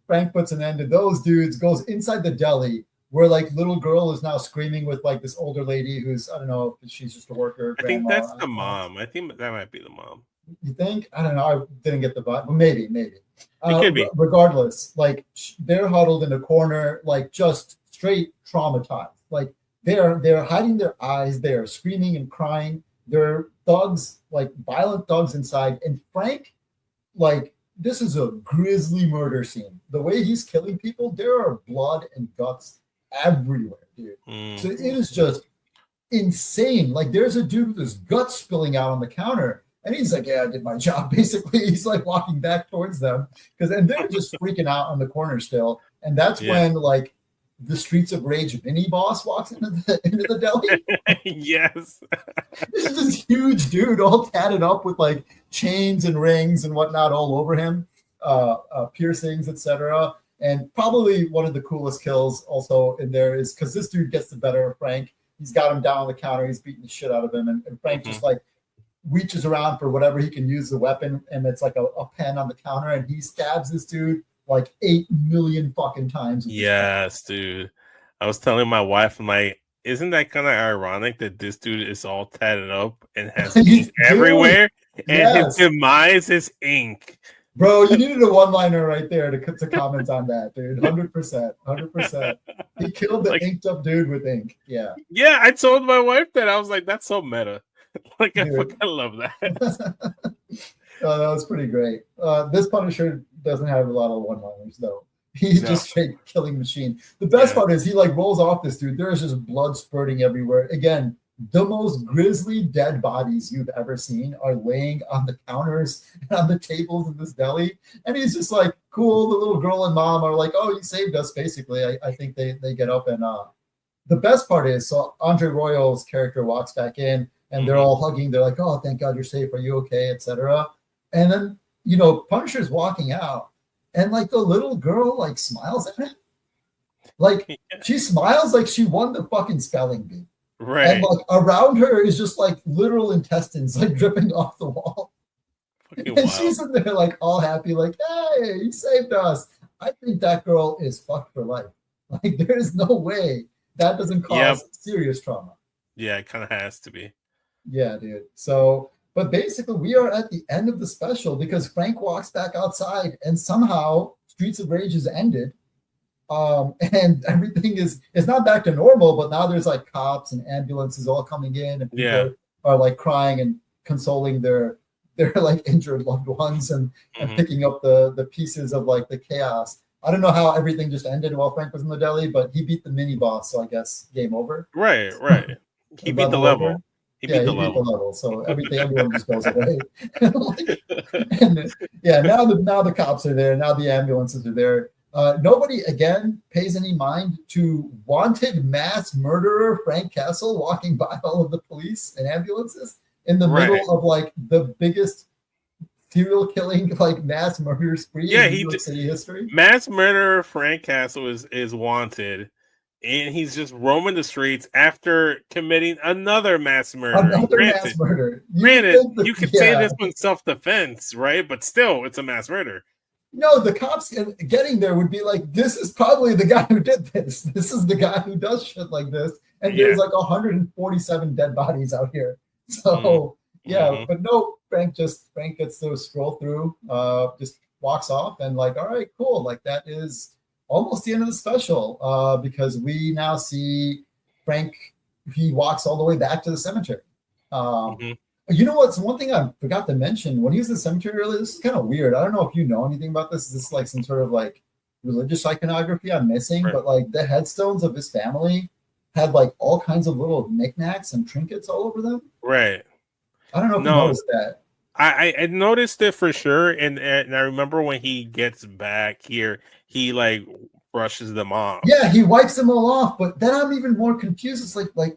Frank puts an end to those dudes. Goes inside the deli, where like little girl is now screaming with like this older lady who's, I don't know if she's just a worker. I think that's the mom. I think that might be the mom. You think? I don't know. I didn't get the vibe. Well, maybe. It could be. Regardless, like they're huddled in a corner, like just straight traumatized. Like they're hiding their eyes. They're screaming and crying. They're thugs, like violent thugs inside. And Frank, like, this is a grisly murder scene. The way he's killing people, there are blood and guts everywhere, dude. So it is just insane. Like, there's a dude with his guts spilling out on the counter, and he's like, "Yeah, I did my job." Basically, he's like walking back towards them and they're just freaking out on the corner still. And that's when like the Streets of Rage mini boss walks into the deli. Yes, this is this huge dude, all tatted up with like chains and rings and whatnot all over him, piercings, etc. And probably one of the coolest kills also in there is because this dude gets the better of Frank. He's got him down on the counter. He's beating the shit out of him, and Frank just like reaches around for whatever he can use the weapon, and it's like a pen on the counter, and he stabs this dude like 8 million fucking times. Yes, dude. I was telling my wife, I'm like, isn't that kind of ironic that this dude is all tatted up and has ink everywhere, and his demise is ink? Bro, you needed a one-liner right there to comment on that, dude. 100%. He killed the inked up dude with ink. Yeah. Yeah, I told my wife that. I was like, that's so meta. Like, I fucking love that. Oh, that was pretty great. This Punisher doesn't have a lot of one-liners, though. He's just straight killing machine. The best part is he like rolls off this dude. There is just blood spurting everywhere. Again, the most grisly dead bodies you've ever seen are laying on the counters and on the tables in this deli. And he's just like, cool. The little girl and mom are like, "Oh, you saved us." Basically, I think they get up and the best part is, so Andre Royo's character walks back in and they're all hugging. They're like, "Oh, thank God you're safe. Are you okay?" etc. And then, Punisher's walking out, and like the little girl like smiles at him. Like she smiles like she won the fucking spelling bee. Right. And like around her is just like literal intestines like dripping off the wall. And she's in there like all happy, like, "Hey, you saved us." I think that girl is fucked for life. Like there is no way that doesn't cause serious trauma. Yeah, it kind of has to be. Yeah, dude. So, but basically we are at the end of the special because Frank walks back outside and somehow Streets of Rage is ended. And everything is not back to normal, but now there's like cops and ambulances all coming in, and people are like crying and consoling their like injured loved ones and picking up the pieces of like the chaos. I don't know how everything just ended while Frank was in the deli, but he beat the mini boss, so I guess game over. Right. He beat the level. He beat the level. So everyone just goes away. Now the cops are there. Now the ambulances are there. Nobody again pays any mind to wanted mass murderer Frank Castle walking by all of the police and ambulances in the middle of like the biggest serial killing like mass murder spree in New York City history. Mass murderer Frank Castle is wanted, and he's just roaming the streets after committing another mass murder. Mass murder. You could say this was self-defense, right? But still, it's a mass murder. No, the cops getting there would be like, this is probably the guy who did this. This is the guy who does shit like this. And there's like 147 dead bodies out here. So, but no, Frank gets to scroll through, just walks off and like, all right, cool. Like that is almost the end of the special because we now see Frank, he walks all the way back to the cemetery. Mm-hmm. You know what's one thing I forgot to mention when he was in the cemetery earlier? This is kind of weird. I don't know if you know anything about this. Is this like some sort of like religious iconography I'm missing? Right. But like the headstones of his family had like all kinds of little knickknacks and trinkets all over them. Right. I don't know if you noticed that. I noticed it for sure, and I remember when he gets back here, he like brushes them off. Yeah, he wipes them all off. But then I'm even more confused. It's like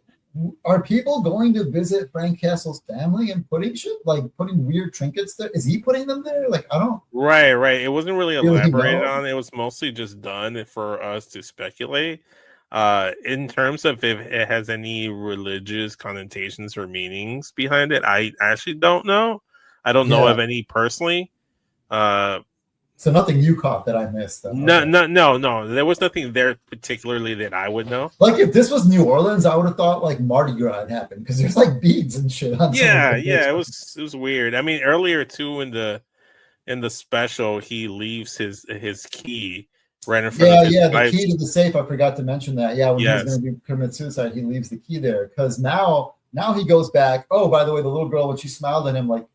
are people going to visit Frank Castle's family and putting weird trinkets there? Is he putting them there? Like, I don't. Right. It wasn't really elaborated on. It was mostly just done for us to speculate. In terms of if it has any religious connotations or meanings behind it, I actually don't know. I don't know of any personally. So nothing you caught that I missed, though. No. There was nothing there particularly that I would know. Like if this was New Orleans, I would have thought like Mardi Gras had happened because there's like beads and shit on. It was weird. I mean, earlier too in the special, he leaves his key right in front of his the key to the safe. I forgot to mention that. Yeah, when he was going to commit suicide, he leaves the key there because now he goes back. Oh, by the way, the little girl when she smiled at him, like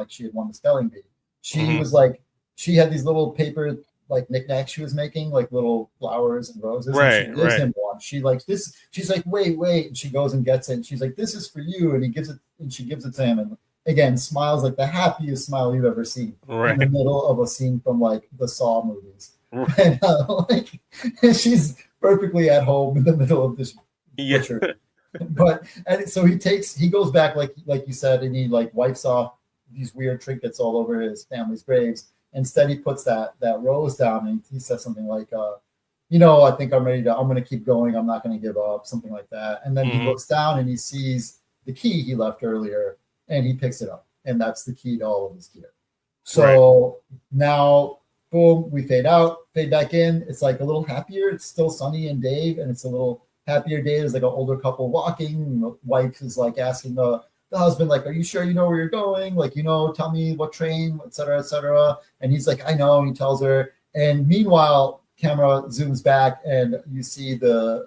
she had won the spelling bee. She was like. She had these little paper like knickknacks she was making, like little flowers and roses. Right, and she gives him one. She likes this. She's like, wait, and she goes and gets it. And she's like, this is for you. And he gives it, and she gives it to him. And again, smiles like the happiest smile you've ever seen in the middle of a scene from like the Saw movies. And and she's perfectly at home in the middle of this butcher. And so he goes back like you said, and he like wipes off these weird trinkets all over his family's graves. Instead, he puts that rose down and he says something like, I think I'm going to keep going. I'm not going to give up, something like that. And then he looks down and he sees the key he left earlier and he picks it up. And that's the key to all of his gear. So now, boom, we fade out, fade back in. It's like a little happier. It's still Sunny and Dave, and it's a little happier day. There's like an older couple walking. The wife is like asking the husband, like, are you sure you know where you're going? Like, tell me what train, et cetera, et cetera. And he's like, I know. And he tells her. And meanwhile, camera zooms back and you see the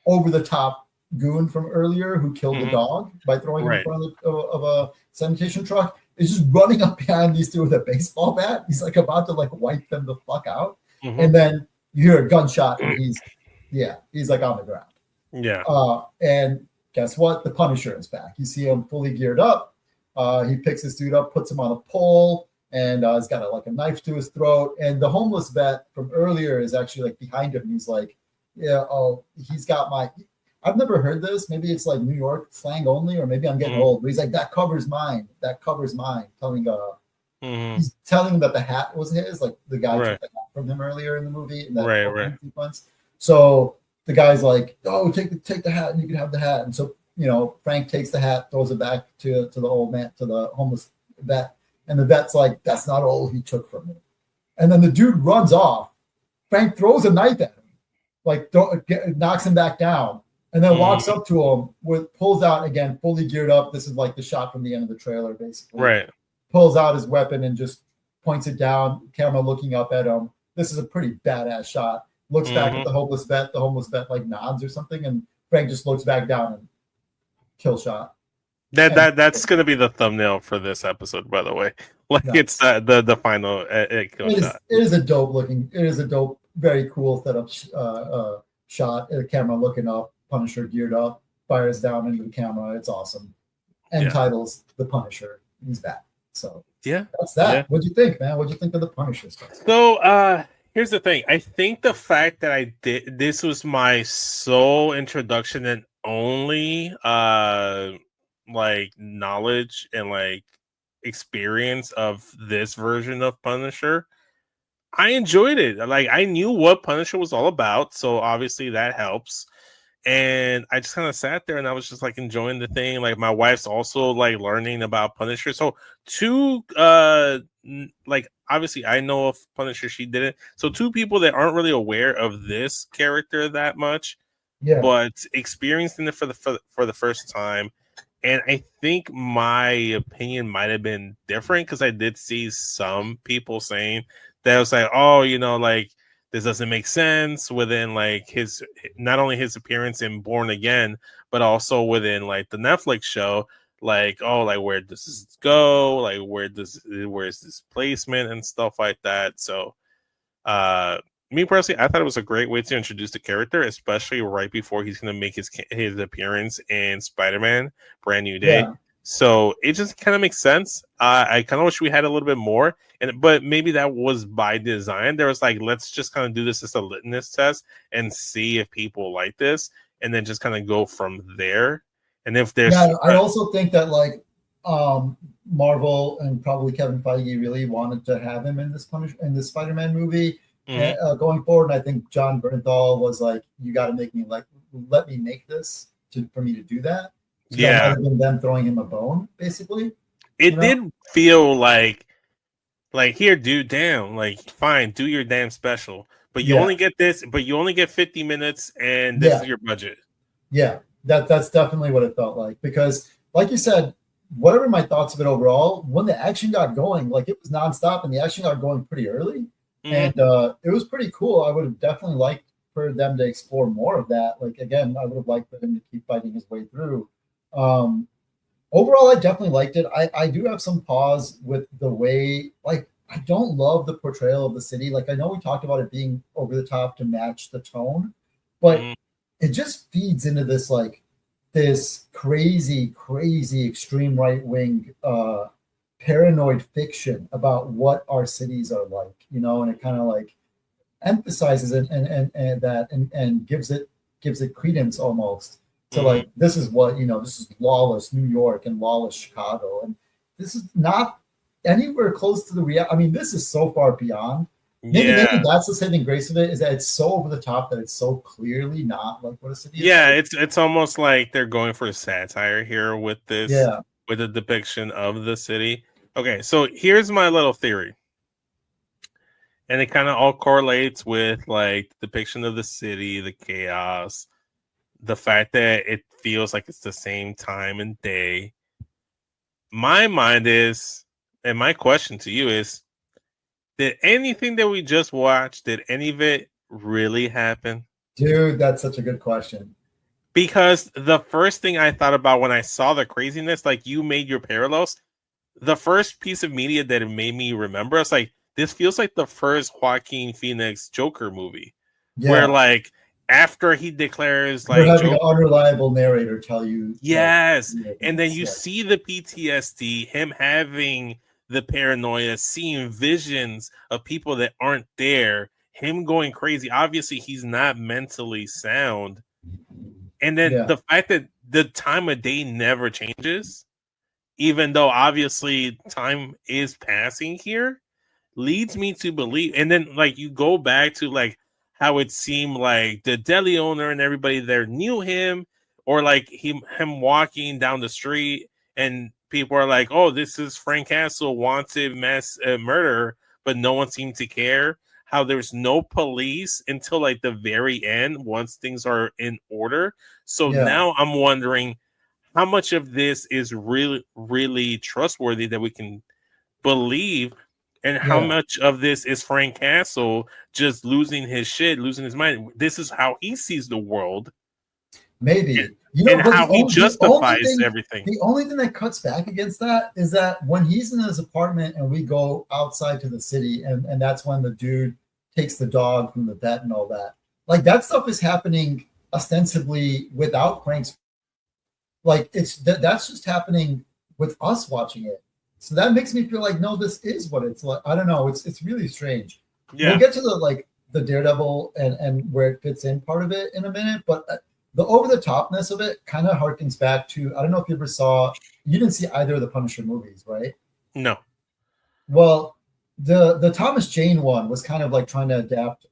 over the top goon from earlier who killed the dog by throwing him in front of a sanitation truck is just running up behind these two with a baseball bat. He's like about to like wipe them the fuck out. And then you hear a gunshot and he's like on the ground. Yeah. And guess what? The Punisher is back. You see him fully geared up. He picks this dude up, puts him on a pole, and he's got a knife to his throat. And the homeless vet from earlier is actually like behind him. He's like, he's got my. I've never heard this. Maybe it's like New York slang only, or maybe I'm getting old. But he's like, that covers mine. That covers mine. He's telling him that the hat was his. Like the guy took the hat from him earlier in the movie. In that sequence. So the guy's like, oh, take the hat and you can have the hat. And so, Frank takes the hat, throws it back to the old man, to the homeless vet. And the vet's like, that's not all he took from me. And then the dude runs off. Frank throws a knife at him, like knocks him back down, and then walks up to him pulls out again, fully geared up. This is like the shot from the end of the trailer, basically. Right. Pulls out his weapon and just points it down, camera looking up at him. This is a pretty badass shot. Looks back at the homeless vet. The homeless vet like nods or something, and Frank just looks back down and kill shot. That's going to be the thumbnail for this episode, by the way. It's the final kill shot. It is a dope, very cool setup shot. The camera looking up, Punisher geared up, fires down into the camera. It's awesome. End titles, The Punisher. He's back. So that's that. Yeah. What'd you think, man? What'd you think of The Punisher stuff? So here's the thing. I think the fact that this was my sole introduction and only knowledge and experience of this version of Punisher, I enjoyed it. Like, I knew what Punisher was all about, so obviously that helps. And I just kind of sat there and I was just enjoying the thing. Like, my wife's also learning about Punisher. So obviously I know of Punisher, she didn't. So two people that aren't really aware of this character that much, but experiencing it for the first time. And I think my opinion might have been different because I did see some people saying that it was this doesn't make sense within like his, not only his appearance in Born Again, but also within like the Netflix show. Like, oh, like where does this go? Like where's this placement and stuff like that. So me personally, I thought it was a great way to introduce the character, especially right before he's going to make his appearance in Spider-Man Brand New Day. Yeah. So it just kind of makes sense. I kind of wish we had a little bit more, but maybe that was by design. There was like, let's just kind of do this as a litmus test and see if people like this, and then just kind of go from there. And if there's, I also think that like Marvel and probably Kevin Feige really wanted to have him in this Spider-Man movie. Going forward, and I think Jon Bernthal was like, "You got to make me let me make this for me to do that." So that might have been them throwing him a bone, basically. It did feel like here, dude, damn, like fine, do your damn special, but you only get this, but you only get 50 minutes, and this is your budget. Yeah, that's definitely what it felt like, because, like you said, whatever my thoughts of it overall, when the action got going, like it was nonstop, and the action got going pretty early. And it was pretty cool. I would have definitely liked for them to explore more of that. Like, again, I would have liked for him to keep fighting his way through. Overall, I definitely liked it. I do have some pause with the way, like, I don't love the portrayal of the city. Like, I know we talked about it being over the top to match the tone, but it just feeds into this, like, this crazy, crazy extreme right-wing paranoid fiction about what our cities are like, you know, and it kind of like emphasizes it and gives it credence almost to like, this is what, you know, this is lawless New York and lawless Chicago, and this is not anywhere close to the reality. I mean, this is so far beyond. Maybe that's the saving grace of it, is that it's so over the top that it's so clearly not like what a city is. Yeah, it's almost like they're going for satire here with this, with the depiction of the city. Okay, so here's my little theory. And it kind of all correlates with like depiction of the city, the chaos, the fact that it feels like it's the same time and day. My mind is, and my question to you is, did anything that we just watched, did any of it really happen? Dude, that's such a good question. Because the first thing I thought about when I saw the craziness, like you made your parallels, the first piece of media that it made me remember, I was like, this feels like the first Joaquin Phoenix Joker movie, where like after he declares like having an unreliable narrator tell you, and then you see the PTSD, him having the paranoia, seeing visions of people that aren't there, him going crazy. Obviously, he's not mentally sound, and then the fact that the time of day never changes, even though obviously time is passing here, leads me to believe. And then like you go back to like how it seemed like the deli owner and everybody there knew him, or like him walking down the street and people are like, oh, this is Frank Castle, wanted mass murder, but no one seemed to care. How there's no police until like the very end once things are in order. So now I'm wondering how much of this is really, really trustworthy that we can believe, and how much of this is Frank Castle just losing his shit, losing his mind. This is how he sees the world. Maybe. And how he justifies everything. The only thing that cuts back against that is that when he's in his apartment and we go outside to the city, and that's when the dude takes the dog from the vet and all that. Like, that stuff is happening ostensibly without Frank's. Like, that's just happening with us watching it. So that makes me feel like, no, this is what it's like. I don't know. It's really strange. We'll get to the Daredevil and where it fits in part of it in a minute, but the over the topness of it kind of harkens back to, I don't know if you didn't see either of the Punisher movies, right? No. Well, the Thomas Jane one was kind of like trying to adapt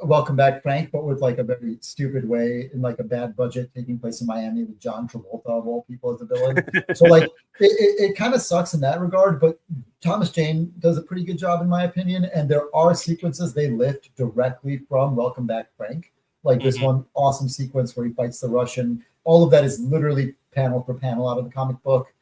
Welcome Back Frank, but with like a very stupid way, in like a bad budget, taking place in Miami with John Travolta of all people as the villain. So like it kind of sucks in that regard, but Thomas Jane does a pretty good job in my opinion. And there are sequences they lift directly from Welcome Back Frank. Like this one awesome sequence where he fights the Russian. All of that is literally panel for panel out of the comic book.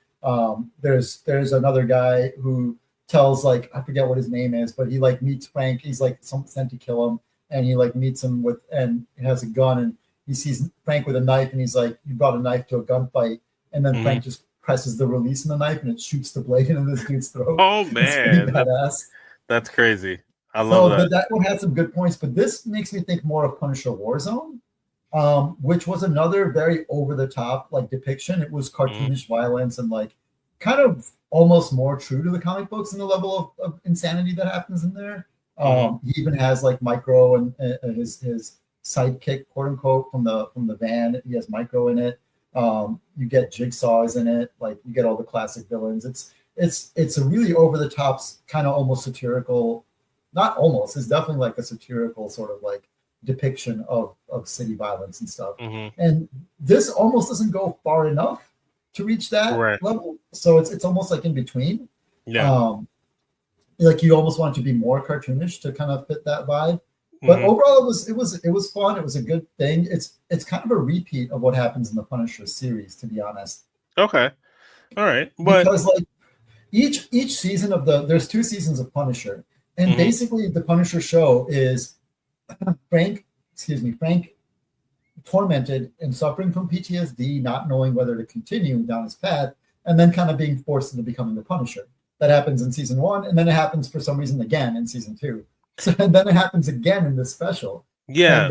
There's another guy who tells like, I forget what his name is, but he like meets Frank. He's like sent to kill him, and he like meets him and he has a gun, and he sees Frank with a knife, and he's like, you brought a knife to a gunfight, and then Frank just presses the release in the knife, and it shoots the blade into this dude's throat. Oh man, badass. That's crazy. I love that. But that one had some good points, but this makes me think more of Punisher Warzone, which was another very over the top like depiction. It was cartoonish violence and like kind of almost more true to the comic books in the level of insanity that happens in there. He even has like Micro and his sidekick, quote unquote, from the van. He has Micro in it. You get Jigsaw's in it. Like you get all the classic villains. It's a really over the top, kind of almost satirical. Not almost. It's definitely like a satirical sort of like depiction of city violence and stuff. And this almost doesn't go far enough to reach that level. So it's almost like in between. Yeah. Like you almost want it to be more cartoonish to kind of fit that vibe. But overall, it was fun. It was a good thing. It's kind of a repeat of what happens in the Punisher series, to be honest. Okay. All right. But because like each season there's 2 seasons of Punisher. And basically, the Punisher show is Frank tormented and suffering from PTSD, not knowing whether to continue down his path, and then kind of being forced into becoming the Punisher. That happens in season 1, and then it happens for some reason again in season 2. So, and then it happens again in this special. Yeah.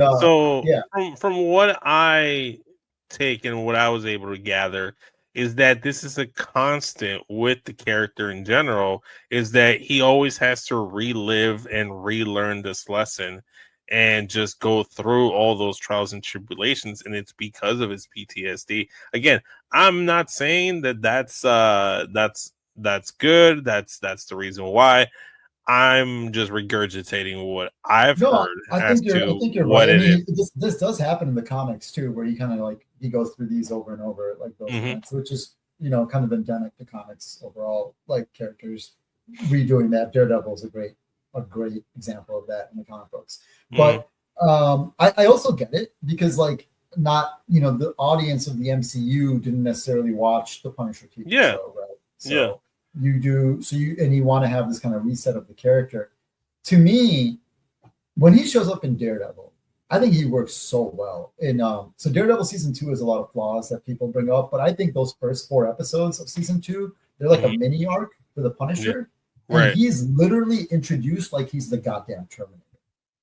From what I take and what I was able to gather, is that this is a constant with the character in general, is that he always has to relive and relearn this lesson and just go through all those trials and tribulations. And it's because of his PTSD. Again, I'm not saying that's good. That's the reason why. I'm just regurgitating what I've heard. I think you're right. I mean, this does happen in the comics too, where he kind of like he goes through these over and over, like those events, which is kind of endemic to comics overall. Like characters redoing that. Daredevil is a great example of that in the comic books. But I also get it because like not the audience of the MCU didn't necessarily watch the Punisher TV show, right? So, you do you want to have this kind of reset of the character. To me, when he shows up in Daredevil, I think he works so well. So Daredevil season 2 has a lot of flaws that people bring up, but I think those first 4 episodes of season 2, they're like a mini arc for the Punisher. And he's literally introduced like he's the goddamn Terminator.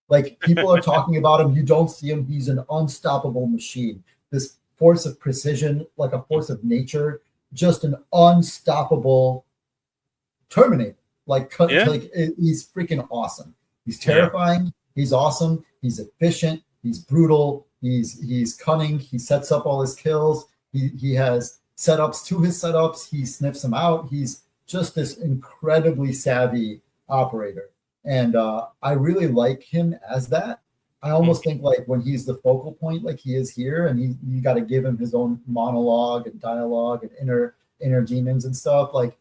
Like people are talking about him, you don't see him, he's an unstoppable machine. This force of precision, like a force of nature, just an unstoppable Terminator. Like he's freaking awesome. He's terrifying. He's awesome. He's efficient. He's brutal. He's cunning. He sets up all his kills. He has setups to his setups. He sniffs them out. He's just this incredibly savvy operator. And I really like him as that. I almost think like when he's the focal point, like he is here, and you got to give him his own monologue and dialogue and inner demons and stuff. Like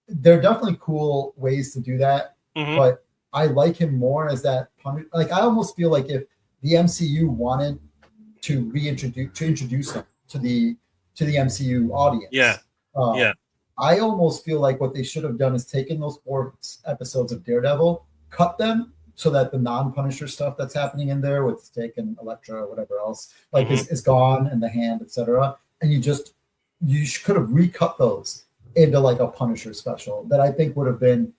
there are definitely cool ways to do that, but I like him more as that. Like I almost feel like if the MCU wanted to introduce him to the MCU audience, I almost feel like what they should have done is taken those 4 episodes of Daredevil, cut them so that the non-Punisher stuff that's happening in there with Stick and Elektra or whatever else is gone, and the Hand, etc. And you could have recut those into like a Punisher special that I think would have been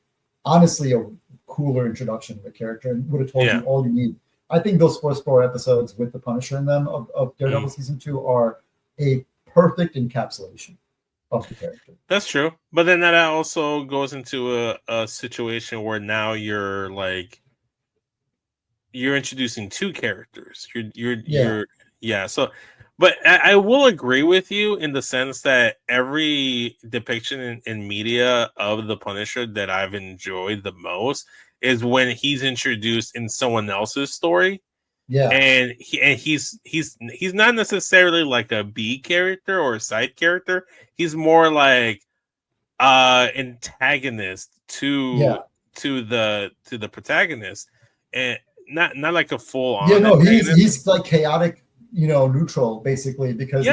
honestly a cooler introduction to the character and would have told you all you need. I think those first 4 episodes with the Punisher in them of Daredevil season 2 are a perfect encapsulation of the character. That's true. But then that also goes into a situation where now you're introducing 2 characters. So but I will agree with you in the sense that every depiction in media of the Punisher that I've enjoyed the most is when he's introduced in someone else's story. Yeah. And he's not necessarily like a B character or a side character. He's more like antagonist to the protagonist, and not like a full on. Yeah, no, he's like chaotic, neutral basically, because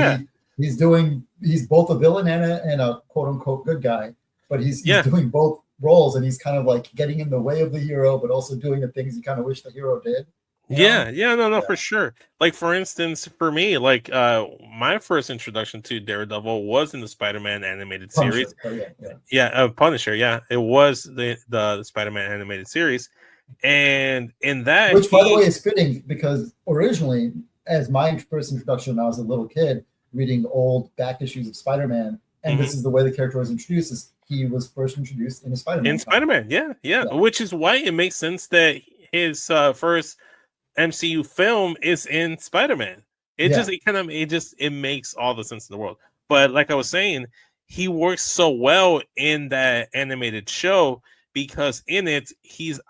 he's both a villain and a quote unquote good guy, but he's doing both roles, and he's kind of like getting in the way of the hero, but also doing the things you kind of wish the hero did. No, for sure. Like, for instance, for me, like my first introduction to Daredevil was in the Spider-Man animated series. Punisher. Yeah, it was the Spider-Man animated series, and in that, which, by the way, is fitting because originally, as my first introduction when I was a little kid, reading old back issues of Spider-Man, and this is the way the character was introduced. Is he was first introduced in a Spider-Man. In Spider-Man, yeah, which is why it makes sense that his first MCU film is in Spider-Man. It makes all the sense in the world. But like I was saying, he works so well in that animated show because in it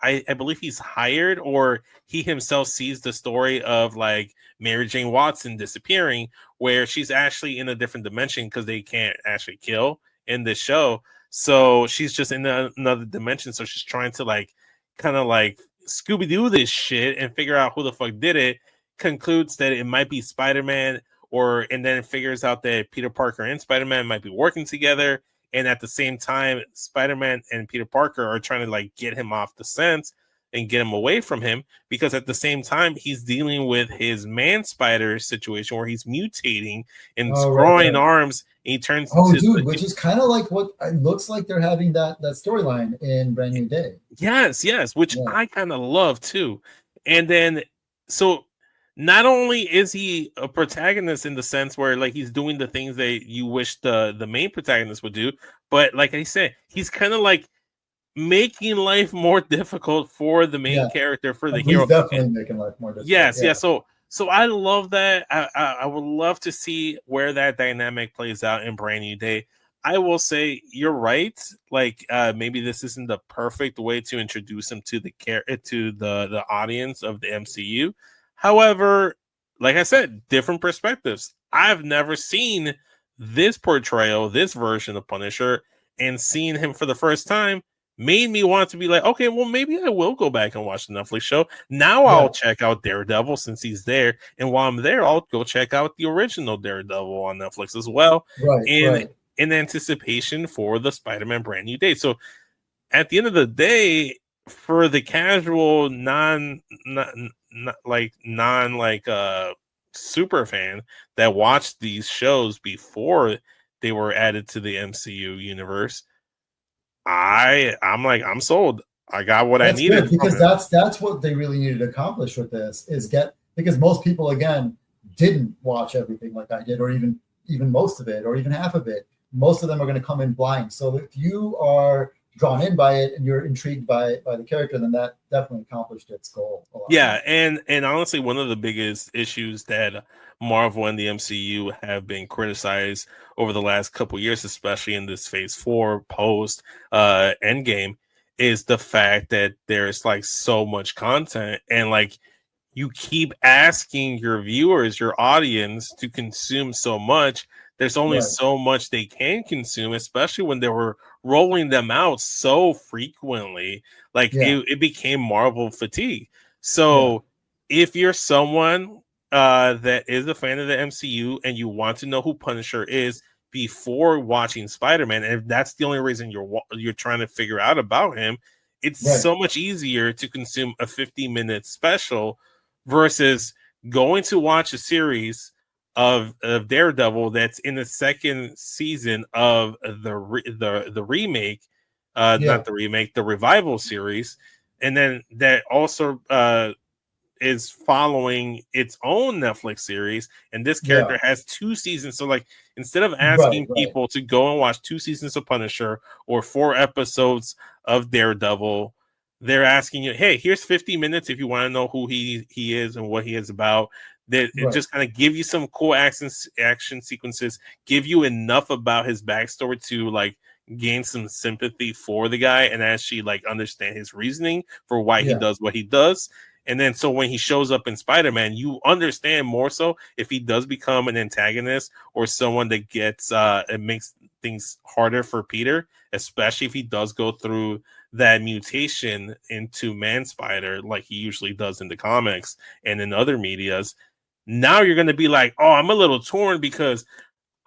I believe he's hired, or he himself sees the story of like Mary Jane Watson disappearing, where she's actually in a different dimension because they can't actually kill in this show. So she's just in another dimension. So she's trying to like kind of like Scooby-Doo this shit and figure out who the fuck did it. Concludes that it might be Spider-Man, and then figures out that Peter Parker and Spider-Man might be working together, and at the same time Spider-Man and Peter Parker are trying to like get him off the scent and get him away from him, because at the same time he's dealing with his man spider situation where he's mutating and growing arms, and he turns which is kind of like what it looks like they're having that storyline in Brand New Day. Yes, which I kind of love too. And then so not only is he a protagonist in the sense where like he's doing the things that you wish the main protagonist would do, but like I said, he's kind of like making life more difficult for the main character, for the hero. He's definitely making life more difficult. So I love that. I would love to see where that dynamic plays out in Brand New Day. I will say you're right. Like maybe this isn't the perfect way to introduce him to the audience of the MCU. However, like I said, different perspectives. I've never seen this portrayal, this version of Punisher, and seeing him for the first time made me want to be like, okay, well, maybe I will go back and watch the Netflix show. Now I'll check out Daredevil since he's there. And while I'm there, I'll go check out the original Daredevil on Netflix as well. In anticipation for the Spider-Man Brand New Day. So at the end of the day, for the casual super fan that watched these shows before they were added to the MCU universe, I'm sold. I got what I needed. Because that's what they really needed to accomplish with this, because most people again didn't watch everything like I did, or even most of it, or even half of it. Most of them are going to come in blind. So if you are drawn in by it and you're intrigued by the character, then that definitely accomplished its goal. And honestly, one of the biggest issues that Marvel and the MCU have been criticized over the last couple of years, especially in this Phase 4 post Endgame, is the fact that there's like so much content, and like you keep asking your viewers, your audience, to consume so much. There's only so much they can consume, especially when they were rolling them out so frequently. Like it became Marvel fatigue. So if you're someone that is a fan of the MCU and you want to know who Punisher is before watching Spider-Man, and if that's the only reason you're trying to figure out about him, it's so much easier to consume a 50-minute special versus going to watch a series of Daredevil that's in the second season of the remake, not the remake, the revival series, and then that also is following its own Netflix series, and this character has 2 seasons. So like, instead of asking people to go and watch 2 seasons of Punisher or 4 episodes of Daredevil, they're asking you, hey, here's 50 minutes if you want to know who he is and what he is about. That it just kind of give you some cool action sequences, give you enough about his backstory to like gain some sympathy for the guy and actually like understand his reasoning for why he does what he does. And then so when he shows up in Spider-Man, you understand more so if he does become an antagonist or someone that gets it makes things harder for Peter, especially if he does go through that mutation into Man Spider like he usually does in the comics and in other medias. Now you're going to be like, oh, I'm a little torn because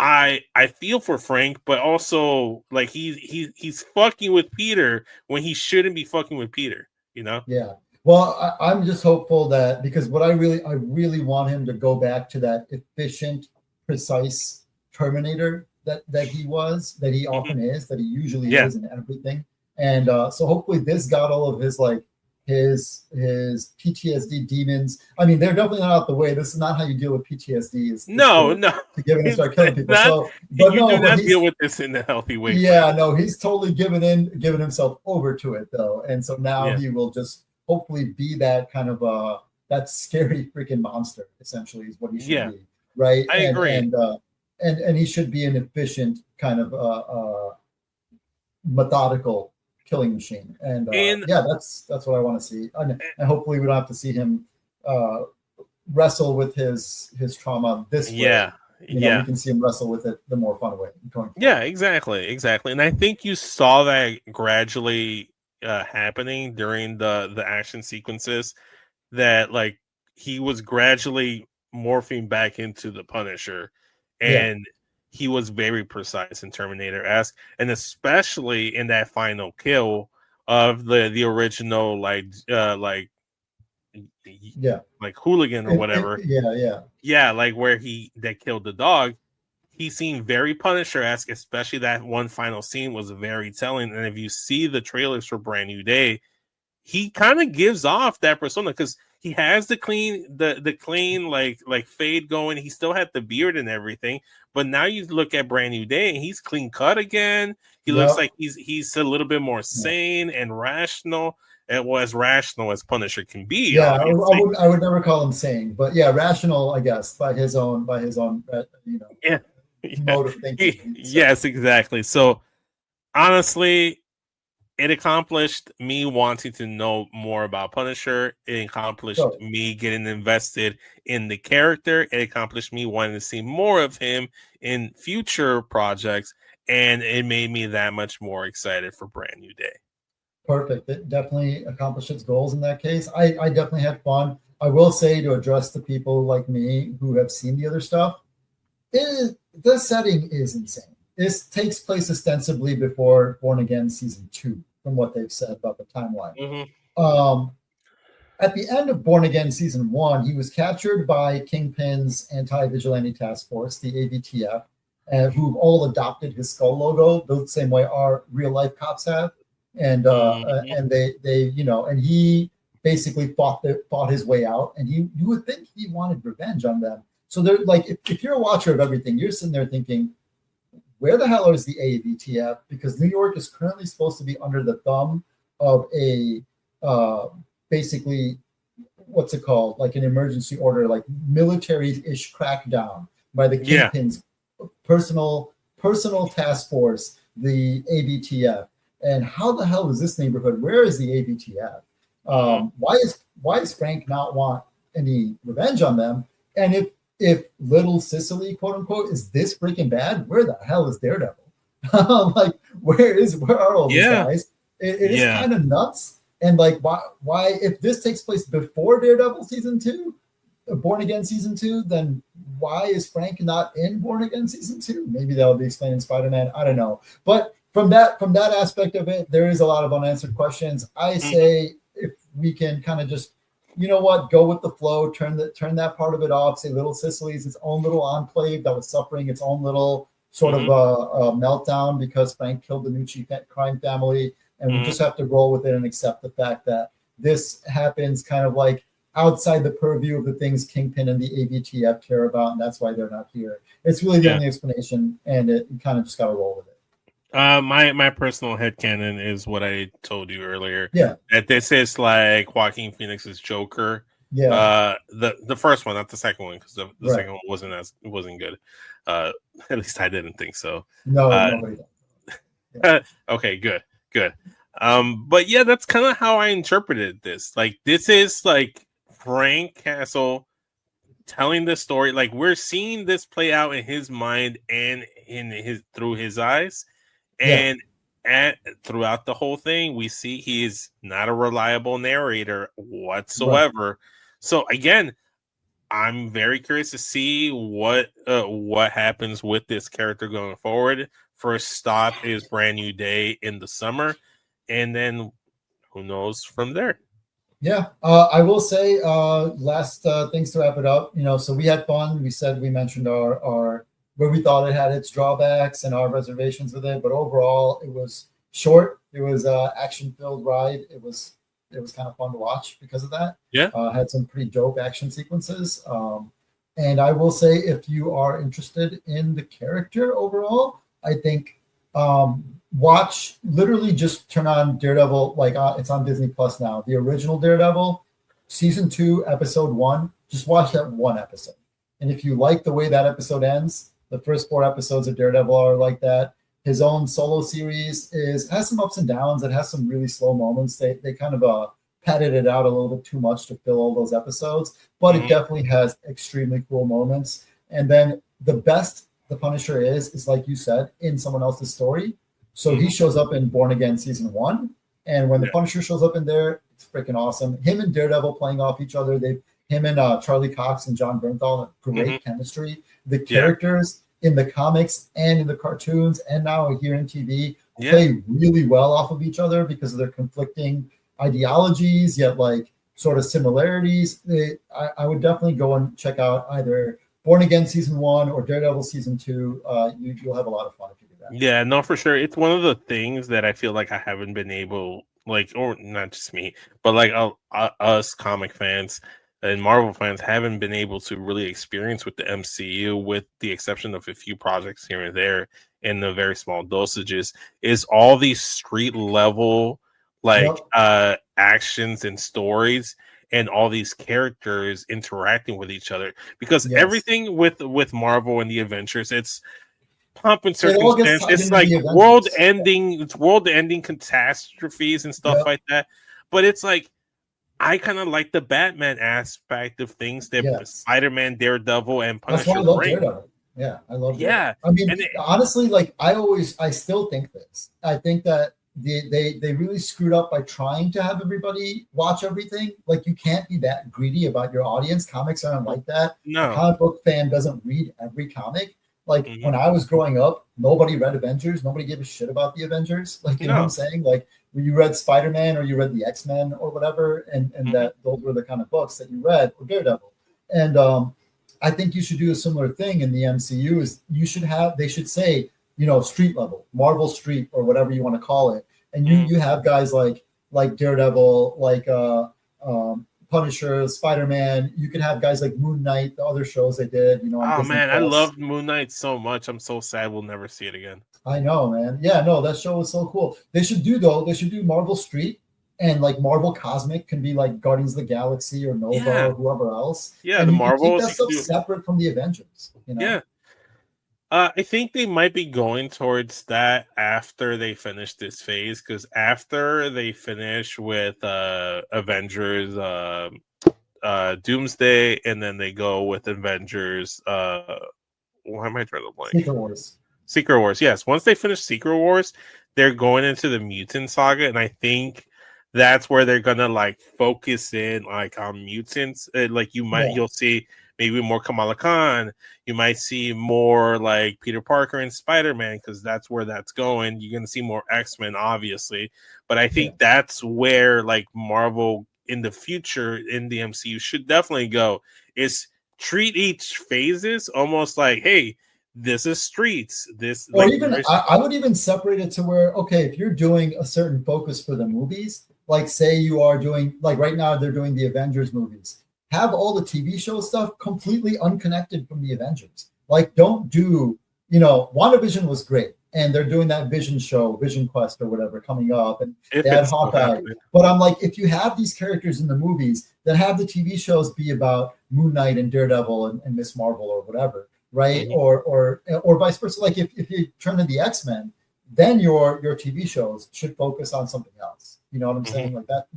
I feel for Frank, but also like he's fucking with Peter when he shouldn't be fucking with Peter, you know? Yeah. Well, I'm just hopeful that, because what I really want him to go back to that efficient, precise Terminator that he often is, that he usually is in everything. And so hopefully this got all of his like his PTSD demons. I mean, they're definitely not out the way. This is not how you deal with PTSD. Is no, to give in and start killing people. Not, so, but you do not deal with this in a healthy way. Yeah, no, he's totally given himself over to it though, and so now he will just hopefully be that kind of that scary freaking monster. Essentially, is what he should be, right? I agree, and he should be an efficient kind of methodical killing machine, and that's what I want to see, and hopefully we don't have to see him wrestle with his trauma this way. We can see him wrestle with it the more fun way. Exactly. And I think you saw that gradually happening during the action sequences, that like he was gradually morphing back into the Punisher, and he was very precise and Terminator-esque, and especially in that final kill of the original like hooligan or whatever. Like where that killed the dog. He seemed very Punisher-esque, especially that one final scene was very telling. And if you see the trailers for Brand New Day, he kind of gives off that persona, because he has the clean like fade going. He still had the beard and everything, but now you look at Brand New Day and he's clean cut again. He looks like he's a little bit more sane and rational. It was rational as Punisher can be. Yeah, I would never call him sane, but rational, I guess, by his own mode of thinking. Yes, exactly. So honestly, it accomplished me wanting to know more about Punisher. It accomplished me getting invested in the character. It accomplished me wanting to see more of him in future projects, and it made me that much more excited for Brand New Day. Perfect. It definitely accomplished its goals in that case. I definitely had fun. I will say, to address the people like me who have seen the other stuff, the setting is insane. This takes place ostensibly before Born Again Season 2, from what they've said about the timeline. At the end of Born Again Season 1, he was captured by Kingpin's Anti-Vigilante Task Force, the AVTF, who've all adopted his skull logo the same way our real-life cops have. And they and he basically fought his way out, and you would think he wanted revenge on them. So they're like, if you're a watcher of everything, you're sitting there thinking, where the hell is the AVTF? Because New York is currently supposed to be under the thumb of a basically, what's it called, like an emergency order, like military-ish crackdown by the Kingpin's personal task force, the AVTF. And how the hell is this neighborhood? Where is the AVTF? Why does Frank not want any revenge on them? And if Little Sicily, quote unquote, is this freaking bad, where the hell is Daredevil? Like, where are all these guys? It is kind of nuts. And like, why if this takes place before Daredevil Season 2, Born Again Season 2, then why is Frank not in Born Again Season 2? Maybe that'll be explained in Spider-Man. I don't know. But from that aspect of it, there is a lot of unanswered questions. I say, if we can kind of just, go with the flow, turn that part of it off. Say Little Sicily is its own little enclave that was suffering its own little sort of a meltdown because Frank killed the Nucci crime family, and we just have to roll with it and accept the fact that this happens kind of like outside the purview of the things Kingpin and the AVTF care about, and that's why they're not here. It's really the only explanation, and it kind of just got to roll with it. My personal headcanon is what I told you earlier. Yeah. That this is like Joaquin Phoenix's Joker. Yeah. The first one, not the second one, because the second one wasn't good. At least I didn't think so. No, nobody does. Okay, good. But yeah, that's kind of how I interpreted this. Like, this is like Frank Castle telling the story. Like, we're seeing this play out in his mind and through his eyes. And throughout the whole thing, we see he is not a reliable narrator whatsoever. Right. So again, I'm very curious to see what happens with this character going forward. First stop is Brand New Day in the summer, and then who knows from there. Yeah, I will say last things to wrap it up. So we had fun. We mentioned our where we thought it had its drawbacks and our reservations with it, but overall it was short. It was action filled ride. It was kind of fun to watch because of that. Yeah, had some pretty dope action sequences. And I will say, if you are interested in the character overall, I think watch, literally just turn on Daredevil, like it's on Disney Plus now. The original Daredevil, season 2, episode 1. Just watch that one episode. And if you like the way that episode ends, the first 4 episodes of Daredevil are like that. His own solo series has some ups and downs. It has some really slow moments. They kind of padded it out a little bit too much to fill all those episodes, but it definitely has extremely cool moments. And then the best the Punisher is like you said, in someone else's story. So he shows up in Born Again season 1, and when the Punisher shows up in there, it's freaking awesome. Him and Daredevil playing off each other. Him and Charlie Cox and Jon Bernthal have great chemistry. The characters in the comics and in the cartoons and now here in TV play really well off of each other because of their conflicting ideologies, yet like sort of similarities. I would definitely go and check out either Born Again season 1 or Daredevil season 2. You'll have a lot of fun if you do that. Yeah, no, for sure. It's one of the things that I feel like I haven't been able, like, or not just me, but like us comic fans and Marvel fans haven't been able to really experience with the MCU, with the exception of a few projects here and there in the very small dosages, is all these street level actions and stories and all these characters interacting with each other, because everything with Marvel and the Avengers, it's pomp and circumstance. It's like world-ending catastrophes and stuff like that. But it's like, I kind of like the Batman aspect of things that Spider-Man, Daredevil, and Punisher. That's why I love Daredevil. Yeah, I love Daredevil. I mean, honestly, like I still think this. I think that they really screwed up by trying to have everybody watch everything. Like, you can't be that greedy about your audience. Comics aren't like that. No, a comic book fan doesn't read every comic. Like when I was growing up, nobody read Avengers. Nobody gave a shit about the Avengers. Like, you know what I'm saying? Like, when you read Spider-Man or you read the X-Men or whatever, and that those were the kind of books that you read, or Daredevil. And I think you should do a similar thing in the MCU. Is they should say, street level, Marvel Street, or whatever you want to call it. And you have guys like Daredevil, like Punisher, Spider-Man. You can have guys like Moon Knight, the other shows they did. Oh man, I loved Moon Knight so much. I'm so sad we'll never see it again. I know, man. Yeah, no, that show was so cool. They should do Marvel Street, and like Marvel Cosmic can be like Guardians of the Galaxy or Nova or whoever else. Yeah, and the Marvels. Keep that stuff separate from the Avengers. Yeah. I think they might be going towards that after they finish this phase, because after they finish with Avengers Doomsday, and then they go with Avengers why am I trying to blank? Secret Wars. Yes. Once they finish Secret Wars, they're going into the Mutant Saga, and I think that's where they're gonna like focus in like on mutants. You'll see maybe more Kamala Khan. You might see more like Peter Parker and Spider-Man, because that's where that's going. You're going to see more X-Men, obviously. But I think that's where like Marvel in the future in the MCU should definitely go, is treat each phases almost like, hey, this is streets. Or even I would even separate it to where, okay, if you're doing a certain focus for the movies, like say you are doing, like right now they're doing the Avengers movies, have all the TV show stuff completely unconnected from the Avengers. Like, don't do, WandaVision was great, and they're doing that Vision show, Vision Quest or whatever coming up, and they had Hawkeye. But I'm like, if you have these characters in the movies, then have the TV shows be about Moon Knight and Daredevil and Miss Marvel or whatever, right? Or vice versa. Like if you turn to the X-Men, then your TV shows should focus on something else. You know what I'm saying? Like that,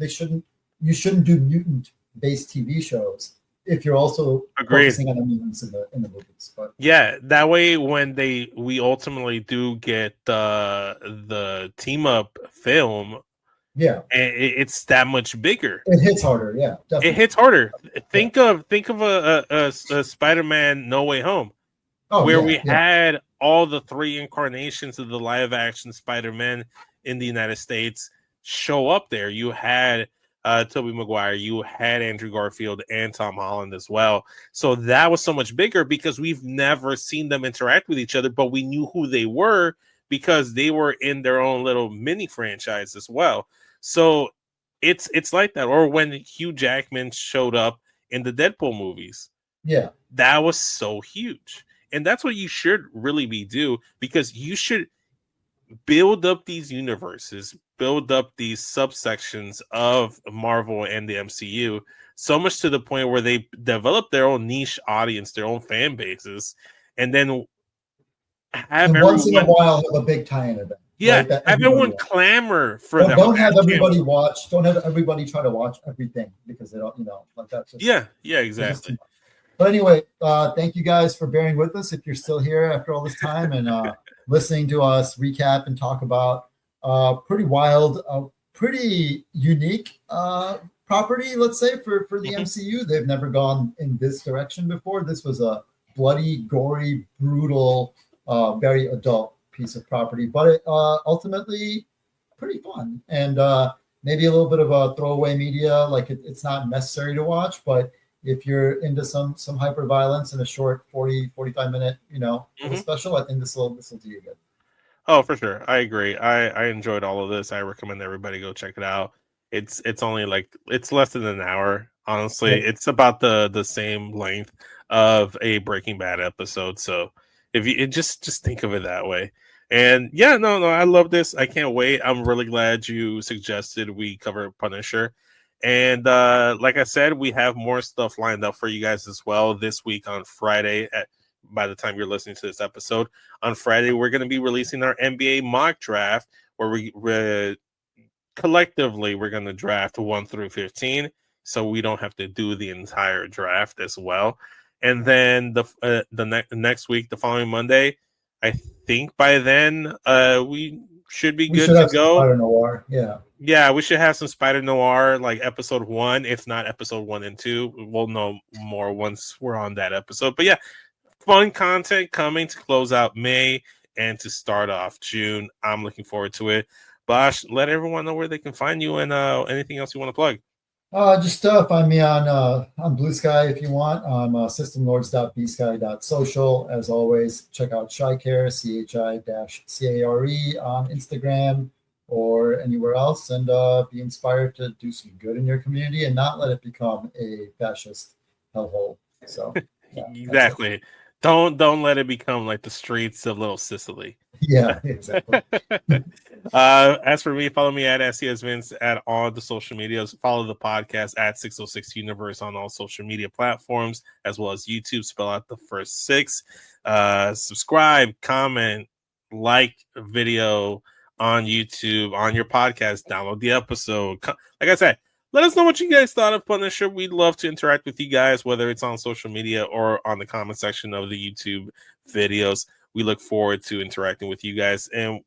you shouldn't do mutant-based TV shows if you're also focusing on the mutants in the movies. But yeah, that way when we ultimately do get the team up film, Yeah, and it's that much bigger. It hits harder. Yeah, definitely. It hits harder. Think of a Spider-Man No Way Home, where we had all the 3 incarnations of the live action Spider-Man in the United States show up there. You had Tobey Maguire, you had Andrew Garfield and Tom Holland as well. So that was so much bigger because we've never seen them interact with each other, but we knew who they were because they were in their own little mini franchise as well. So it's like that. Or when Hugh Jackman showed up in the Deadpool movies. Yeah. That was so huge. And that's what you should really be do, because you should build up these universes, build up these subsections of Marvel and the MCU, so much to the point where they develop their own niche audience, their own fan bases, and then have and once in a while have a big tie-in event. Yeah, right, everyone clamor for them. Don't have everybody watch. Don't have everybody try to watch everything because they don't, like that's just exactly. But anyway, thank you guys for bearing with us if you're still here after all this time and listening to us recap and talk about pretty wild, pretty unique property, let's say, for the MCU. They've never gone in this direction before. This was a bloody, gory, brutal, very adult piece of property, but it, ultimately pretty fun and maybe a little bit of a throwaway media. Like it's not necessary to watch, but if you're into some hyper violence in a short 40-45 minute special, I think this will do you good. Oh, for sure, I agree. I enjoyed all of this. I recommend everybody go check it out. It's only it's less than an hour, honestly. Yeah. It's about the same length of a Breaking Bad episode, so if you just think of it that way. And yeah, no, I love this. I can't wait. I'm really glad you suggested we cover Punisher. And like I said, we have more stuff lined up for you guys as well this week on Friday. By the time you're listening to this episode, on Friday, we're going to be releasing our NBA mock draft, where we're collectively we're going to draft 1 through 15, so we don't have to do the entire draft as well. And then the next week, the following Monday, I think by then we should be good to go. Spider Noir, yeah, we should have some Spider Noir, like episode 1, if not episode 1 and 2. We'll know more once we're on that episode. But yeah, fun content coming to close out May and to start off June. I'm looking forward to it. Bosh, let everyone know where they can find you and anything else you want to plug. Just find me on Blue Sky if you want. I'm systemlords.bsky.social. As always, check out ShyCare, CHI-CARE on Instagram or anywhere else, and be inspired to do some good in your community and not let it become a fascist hellhole. So exactly. Don't let it become like the streets of Little Sicily. Yeah, exactly. As for me, follow me at SESvince at all the social medias. Follow the podcast at 606 Universe on all social media platforms, as well as YouTube. Spell out the first 6. Subscribe, comment, like a video on YouTube, on your podcast. Download the episode. Like I said, let us know what you guys thought of Punisher. We'd love to interact with you guys, whether it's on social media or on the comment section of the YouTube videos. We look forward to interacting with you guys, and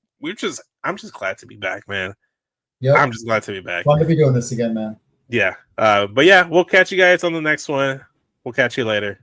I'm just glad to be back, man. Yeah, I'm just glad to be back. Fun to be doing this again, man. Yeah. But yeah, we'll catch you guys on the next one. We'll catch you later.